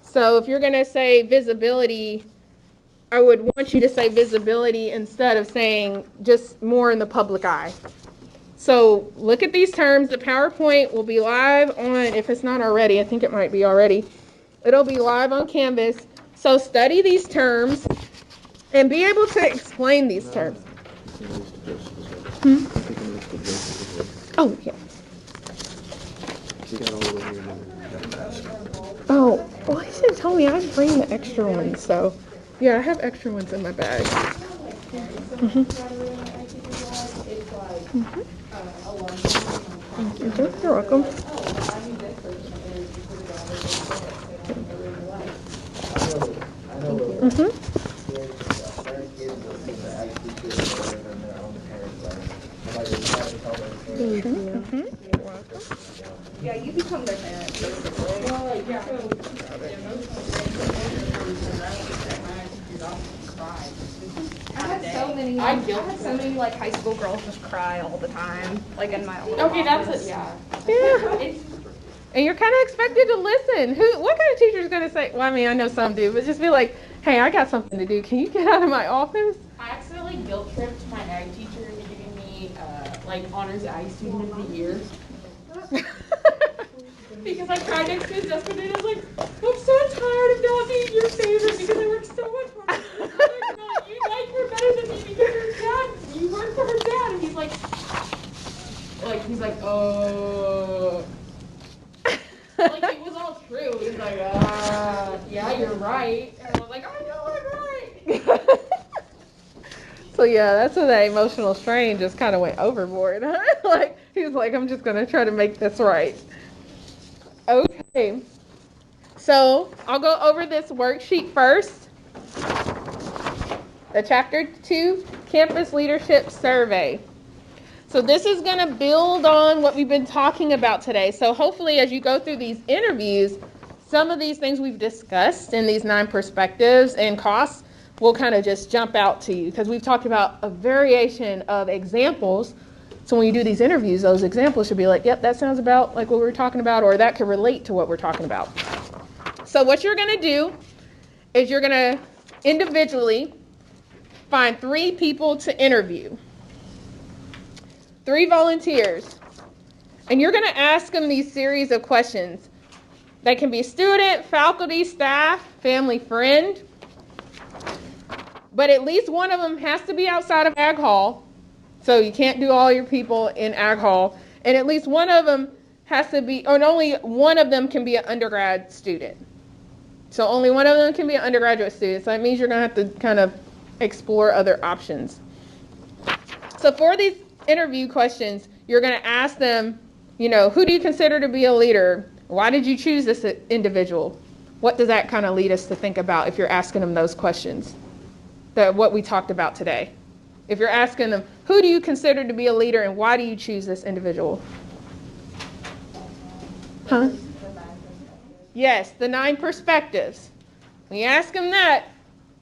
So if you're going to say visibility, I would want you to say visibility instead of saying just more in the public eye. So look at these terms. The PowerPoint will be live on, if it's not already, I think it might be already. It'll be live on Canvas. So study these terms and be able to explain these terms. Oh, yeah. Oh, well, he should have told me I'd bring the extra ones. So, yeah, I have extra ones in my bag. Mm-hmm. like a lot of You're welcome. like, oh, well, I need this person is because of that, or they don't really like. I know Mm-hmm. their kids listen to actually kids better than their own parents. Like they try to tell their parents. Mm-hmm. Yeah, you become their parent, basically. Well, like, yeah. So, I had so many like high school girls just cry all the time, like in my old Okay, that's office. it. Yeah. Yeah. And you're kind of expected to listen. What kind of teacher is going to say, well, I mean, I know some do, but just be like, hey, I got something to do. Can you get out of my office? I accidentally guilt tripped my ag teacher into giving me like honors ag student of the year. Because I cried next to his desk one day and I was like, I'm so tired of not being your favorite because I work so much harder. You like her better than me because her dad, you work for her dad. And he's like, oh. Like it was all true. He's like, yeah, you're right. And I was like, I know I'm right. So yeah, that's when that emotional strain just kind of went overboard. Like he was like, I'm just going to try to make this right. Okay. So I'll go over this worksheet first. The Chapter 2 Campus Leadership Survey. So this is going to build on what we've been talking about today. So hopefully as you go through these interviews, some of these things we've discussed in these 9 perspectives and costs will kind of just jump out to you because we've talked about a variation of examples. So when you do these interviews, those examples should be like, yep, that sounds about like what we were talking about, or that could relate to what we're talking about. So what you're going to do is you're going to individually find 3 people to interview. 3 volunteers. And you're going to ask them these series of questions. They can be student, faculty, staff, family, friend. But at least one of them has to be outside of Ag Hall. So you can't do all your people in Ag Hall. And at least one of them has to be, or only one of them can be an undergrad student. So only one of them can be an undergraduate student. So that means you're going to have to kind of explore other options. So for these interview questions, you're going to ask them, who do you consider to be a leader? Why did you choose this individual? What does that kind of lead us to think about if you're asking them those questions? What we talked about today. If you're asking them, who do you consider to be a leader and why do you choose this individual? Huh? Yes, the 9 perspectives. When you ask them that,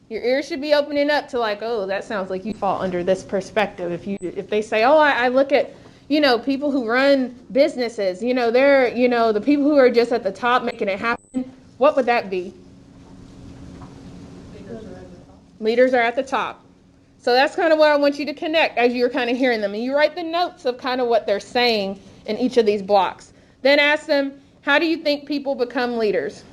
your ears should be opening up to like, oh, that sounds like you fall under this perspective. If they say, oh, I look at, people who run businesses, they're, the people who are just at the top making it happen, what would that be? Leaders are at the top. So that's kind of what I want you to connect as you're kind of hearing them. And you write the notes of kind of what they're saying in each of these blocks. Then ask them, how do you think people become leaders?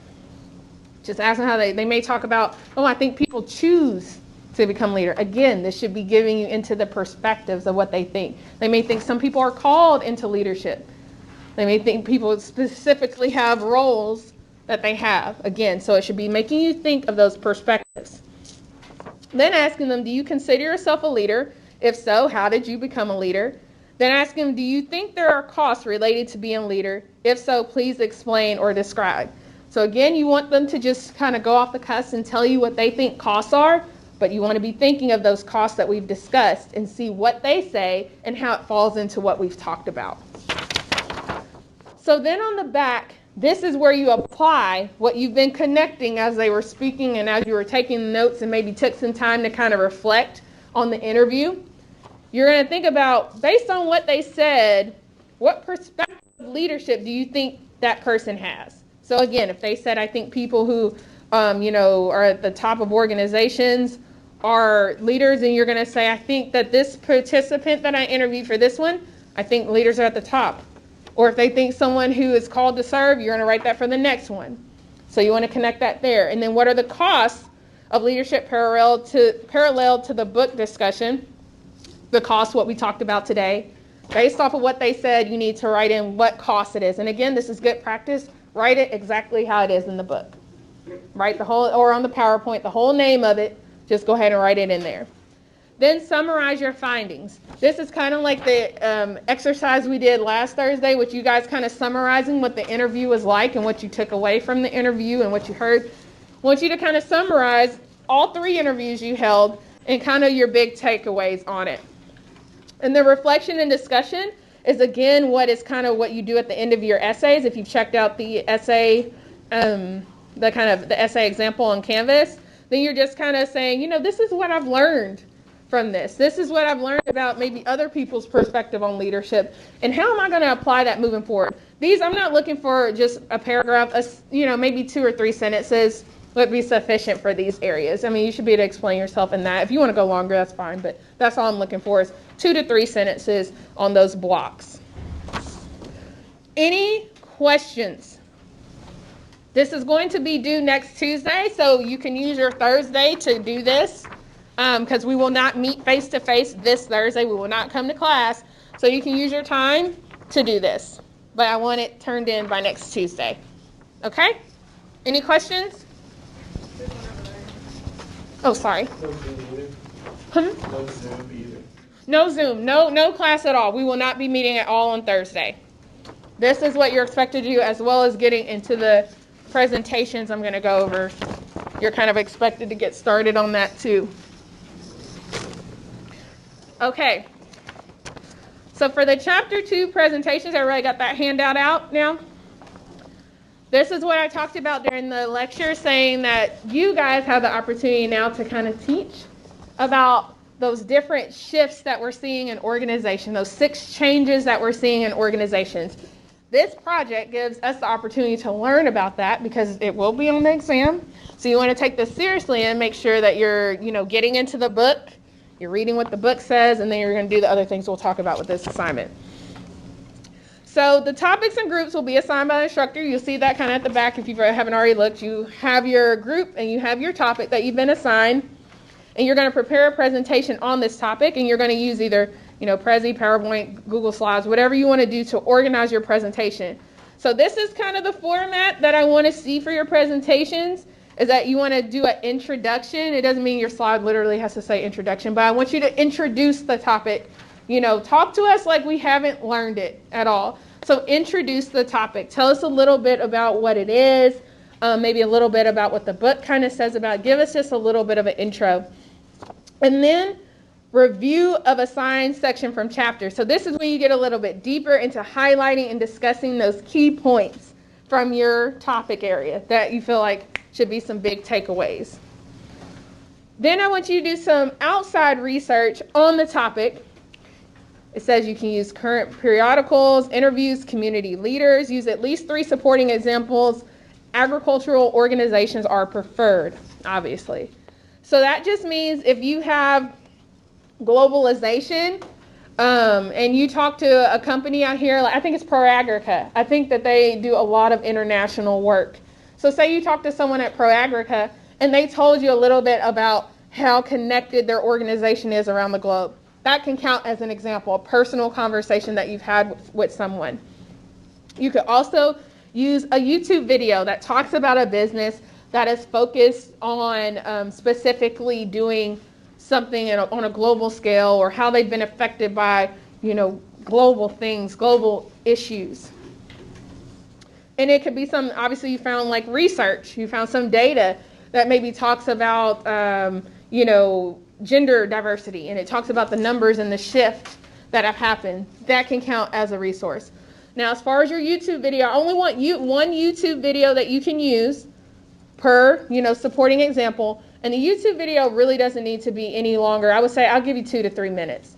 Just ask them how they may talk about, oh, I think people choose to become leader. Again, this should be giving you into the perspectives of what they think. They may think some people are called into leadership. They may think people specifically have roles that they have. Again, so it should be making you think of those perspectives. Then asking them, do you consider yourself a leader? If so, how did you become a leader? Then ask them, do you think there are costs related to being a leader? If so, please explain or describe. So again, you want them to just kind of go off the cuff and tell you what they think costs are, but you want to be thinking of those costs that we've discussed and see what they say and how it falls into what we've talked about. So then on the back, this is where you apply what you've been connecting as they were speaking and as you were taking notes and maybe took some time to kind of reflect on the interview. You're going to think about, based on what they said, what perspective of leadership do you think that person has? So again, if they said, I think people who, are at the top of organizations are leaders, and you're going to say, I think that this participant that I interviewed for this one, I think leaders are at the top. Or if they think someone who is called to serve, you're going to write that for the next one. So you want to connect that there. And then what are the costs of leadership parallel to the book discussion? The cost, what we talked about today. Based off of what they said, you need to write in what cost it is. And again, this is good practice. Write it exactly how it is in the book. Write the whole, or on the PowerPoint, the whole name of it. Just go ahead and write it in there. Then summarize your findings. This is kind of like the exercise we did last Thursday, with you guys kind of summarizing what the interview was like and what you took away from the interview and what you heard. I want you to kind of summarize all 3 interviews you held and kind of your big takeaways on it. And the reflection and discussion is, again, what you do at the end of your essays. If you've checked out the essay, the essay example on Canvas, then you're just kind of saying, this is what I've learned from this. This is what I've learned about maybe other people's perspective on leadership, and how am I going to apply that moving forward? I'm not looking for just a paragraph, maybe 2 or 3 sentences would be sufficient for these areas. I mean, you should be able to explain yourself in that. If you want to go longer, that's fine, but that's all I'm looking for is 2 to 3 sentences on those blocks. Any questions? This is going to be due next Tuesday, so you can use your Thursday to do this, because we will not meet face-to-face this Thursday. We will not come to class, so you can use your time to do this. But I want it turned in by next Tuesday. Okay? Any questions? Oh, sorry. No Zoom either. No Zoom either. No Zoom. No class at all. We will not be meeting at all on Thursday. This is what you're expected to do, as well as getting into the presentations I'm going to go over. You're kind of expected to get started on that too. Okay. So for the Chapter 2 presentations, everybody got that handout out now? This is what I talked about during the lecture, saying that you guys have the opportunity now to kind of teach about those different shifts that we're seeing in organization, those 6 changes that we're seeing in organizations. This project gives us the opportunity to learn about that, because it will be on the exam. So you want to take this seriously and make sure that you're, getting into the book, you're reading what the book says, and then you're going to do the other things we'll talk about with this assignment. So the topics and groups will be assigned by the instructor. You'll see that kind of at the back if you haven't already looked. You have your group and you have your topic that you've been assigned. And you're going to prepare a presentation on this topic, and you're going to use either, Prezi, PowerPoint, Google Slides, whatever you want to do to organize your presentation. So this is kind of the format that I want to see for your presentations, is that you want to do an introduction. It doesn't mean your slide literally has to say introduction, but I want you to introduce the topic. Talk to us like we haven't learned it at all. So introduce the topic. Tell us a little bit about what it is, maybe a little bit about what the book kind of says about it. Give us just a little bit of an intro. And then review of assigned section from chapter. So this is when you get a little bit deeper into highlighting and discussing those key points from your topic area that you feel like should be some big takeaways. Then I want you to do some outside research on the topic. It says you can use current periodicals, interviews, community leaders, use at least 3 supporting examples. Agricultural organizations are preferred, obviously. So that just means if you have globalization, and you talk to a company out here, like I think it's ProAgrica. I think that they do a lot of international work. So say you talk to someone at ProAgrica and they told you a little bit about how connected their organization is around the globe. That can count as an example, a personal conversation that you've had with someone. You could also use a YouTube video that talks about a business that is focused on specifically doing something on a global scale, or how they've been affected by, global things, global issues. And it could be some, obviously you found like research, you found some data that maybe talks about, gender diversity, and it talks about the numbers and the shift that have happened. That can count as a resource. Now, as far as your YouTube video, I only want one YouTube video that you can use per, supporting example. And the YouTube video really doesn't need to be any longer. I would say I'll give you 2 to 3 minutes.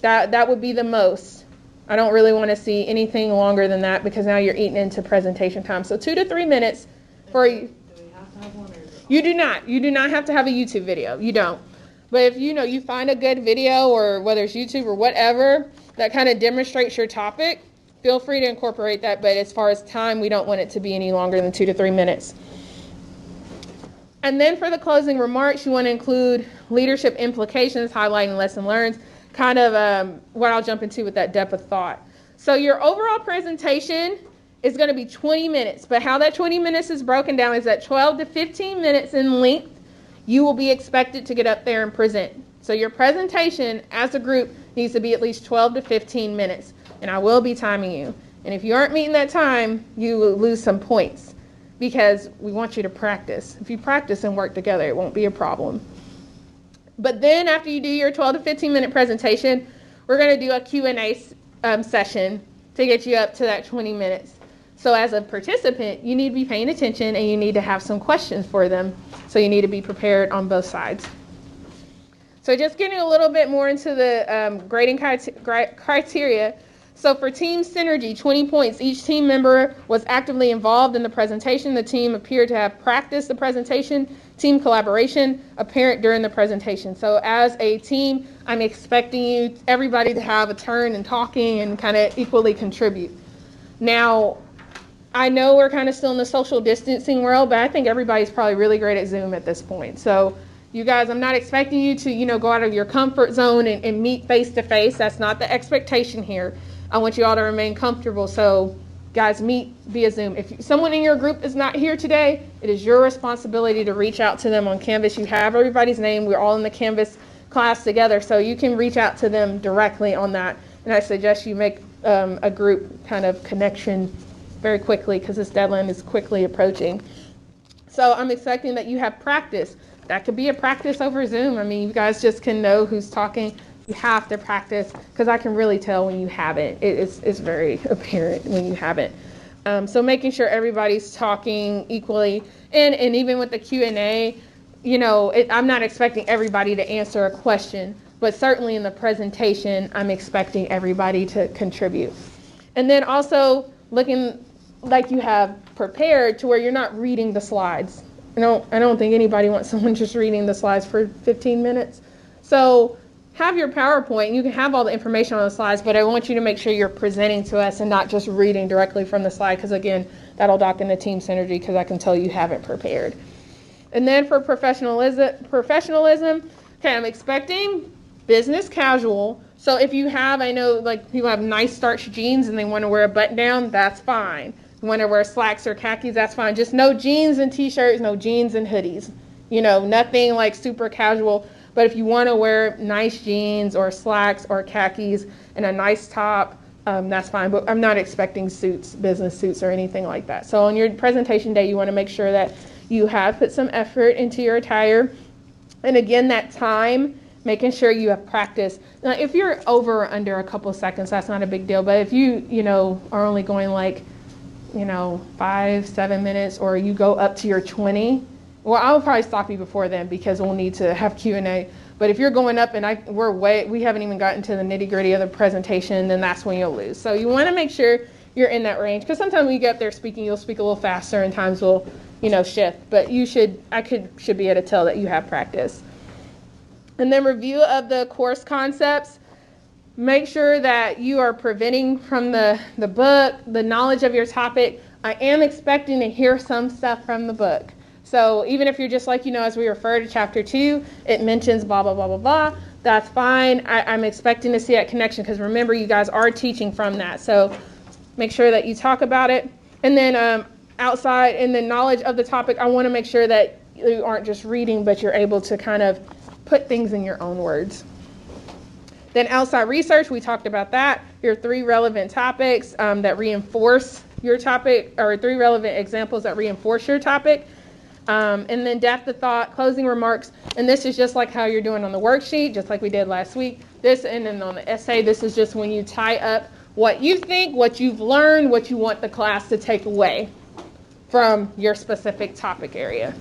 That would be the most. I don't really want to see anything longer than that, because now you're eating into presentation time. So 2 to 3 minutes for you. Do we have to have one, or? You do not. You do not have to have a YouTube video. You don't. But if you find a good video, or whether it's YouTube or whatever, that kind of demonstrates your topic, feel free to incorporate that. But as far as time, we don't want it to be any longer than 2 to 3 minutes. And then for the closing remarks, you want to include leadership implications, highlighting lesson learned, kind of what I'll jump into with that depth of thought. So your overall presentation is going to be 20 minutes, but how that 20 minutes is broken down is that 12 to 15 minutes in length, you will be expected to get up there and present. So your presentation as a group needs to be at least 12 to 15 minutes, and I will be timing you. And if you aren't meeting that time, you will lose some points because we want you to practice. If you practice and work together, it won't be a problem. But then after you do your 12 to 15 minute presentation, we're going to do a Q&A session to get you up to that 20 minutes. So as a participant, you need to be paying attention and you need to have some questions for them. So you need to be prepared on both sides. So just getting a little bit more into the grading criteria. So for team synergy, 20 points. Each team member was actively involved in the presentation. The team appeared to have practiced the presentation. Team collaboration apparent during the presentation. So as a team, I'm expecting everybody to have a turn in talking and kind of equally contribute. Now, I know we're kind of still in the social distancing world, but I think everybody's probably really great at Zoom at this point. So you guys, I'm not expecting you to, go out of your comfort zone and meet face to face. That's not the expectation here. I want you all to remain comfortable. So guys, meet via Zoom. If someone in your group is not here today, it is your responsibility to reach out to them on Canvas. You have everybody's name. We're all in the Canvas class together, so you can reach out to them directly on that. And I suggest you make a group kind of connection very quickly because this deadline is quickly approaching. So I'm expecting that you have practice. That could be a practice over Zoom. I mean, you guys just can know who's talking. You have to practice because I can really tell when you haven't. It's very apparent when you haven't. So making sure everybody's talking equally. And even with the Q&A, I'm not expecting everybody to answer a question, but certainly in the presentation, I'm expecting everybody to contribute. And then also looking like you have prepared to where you're not reading the slides. I don't think anybody wants someone just reading the slides for 15 minutes. So have your PowerPoint. You can have all the information on the slides, but I want you to make sure you're presenting to us and not just reading directly from the slide, because again, that'll dock into team synergy because I can tell you haven't prepared. And then for professionalism, okay, I'm expecting business casual. So if you have, I know like people have nice starched jeans and they want to wear a button down, that's fine. You want to wear slacks or khakis, that's fine. Just no jeans and t-shirts, no jeans and hoodies. Nothing like super casual. But if you want to wear nice jeans or slacks or khakis and a nice top, that's fine. But I'm not expecting suits, business suits or anything like that. So on your presentation day, you want to make sure that you have put some effort into your attire. And again, that time, making sure you have practice. Now, if you're over or under a couple seconds, that's not a big deal. But if you are only going like, 5-7 minutes, or you go up to your 20, well, I'll probably stop you before then because we'll need to have Q&A. But if you're going up and we haven't even gotten to the nitty gritty of the presentation, then that's when you'll lose. So you want to make sure you're in that range, because sometimes when you get up there speaking, you'll speak a little faster and times will, shift. But I should be able to tell that you have practice. And then review of the course concepts. Make sure that you are preventing from the book, the knowledge of your topic. I am expecting to hear some stuff from the book. So even if you're just like, as we refer to chapter 2, it mentions blah, blah, blah, blah, blah, that's fine. I'm expecting to see that connection because remember, you guys are teaching from that. So make sure that you talk about it. And then outside in the knowledge of the topic, I want to make sure that you aren't just reading, but you're able to kind of put things in your own words. Then outside research, we talked about that. Your 3 relevant topics that reinforce your topic, or 3 relevant examples that reinforce your topic. And then depth of thought, closing remarks. And this is just like how you're doing on the worksheet, just like we did last week. And then on the essay, this is just when you tie up what you think, what you've learned, what you want the class to take away from your specific topic area.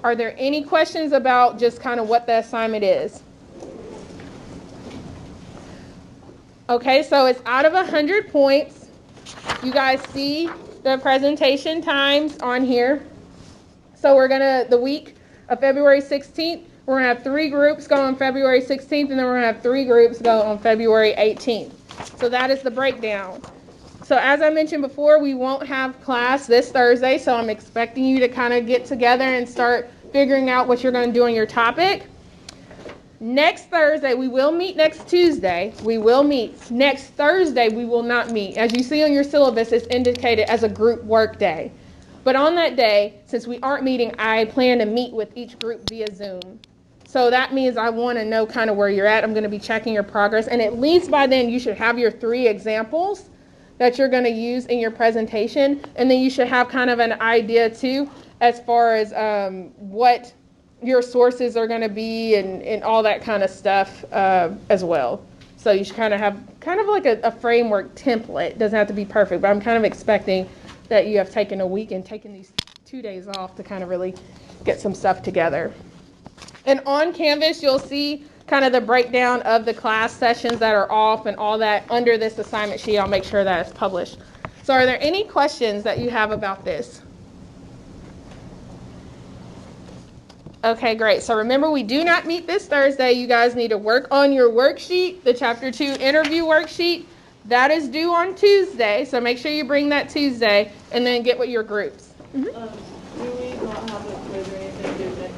Are there any questions about just kind of what the assignment is? Okay, so it's out of 100 points. You guys see the presentation times on here. So the week of February 16th, we're going to have 3 groups go on February 16th, and then we're going to have 3 groups go on February 18th. So that is the breakdown. So as I mentioned before, we won't have class this Thursday, so I'm expecting you to kind of get together and start figuring out what you're going to do on your topic. Next Thursday, we will meet. Next Tuesday, we will meet. Next Thursday, we will not meet. As you see on your syllabus, it's indicated as a group work day. But on that day, since we aren't meeting, I plan to meet with each group via Zoom. So that means I want to know kind of where you're at. I'm going to be checking your progress. And at least by then you should have your 3 examples that you're going to use in your presentation. And then you should have kind of an idea too as far as what your sources are going to be and all that kind of stuff as well. So you should kind of have kind of like a framework template. It doesn't have to be perfect, but I'm kind of expecting that you have taken a week and taken these 2 days off to kind of really get some stuff together. And on Canvas, you'll see kind of the breakdown of the class sessions that are off and all that under this assignment sheet. I'll make sure that it's published. So are there any questions that you have about this? Okay, great. So remember, we do not meet this Thursday. You guys need to work on your worksheet, the Chapter 2 interview worksheet. That is due on Tuesday, so make sure you bring that Tuesday, and then get with your groups. Do we not have a quiz or anything due next Tuesday?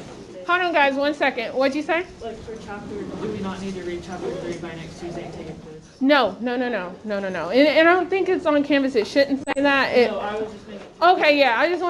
Hold on, guys, 1 second. What'd you say? Like for chapter, do we not need to read chapter 3 by next Tuesday and take a quiz? No. And I don't think it's on Canvas. It shouldn't say that. No, I was just making. Okay, yeah, I just want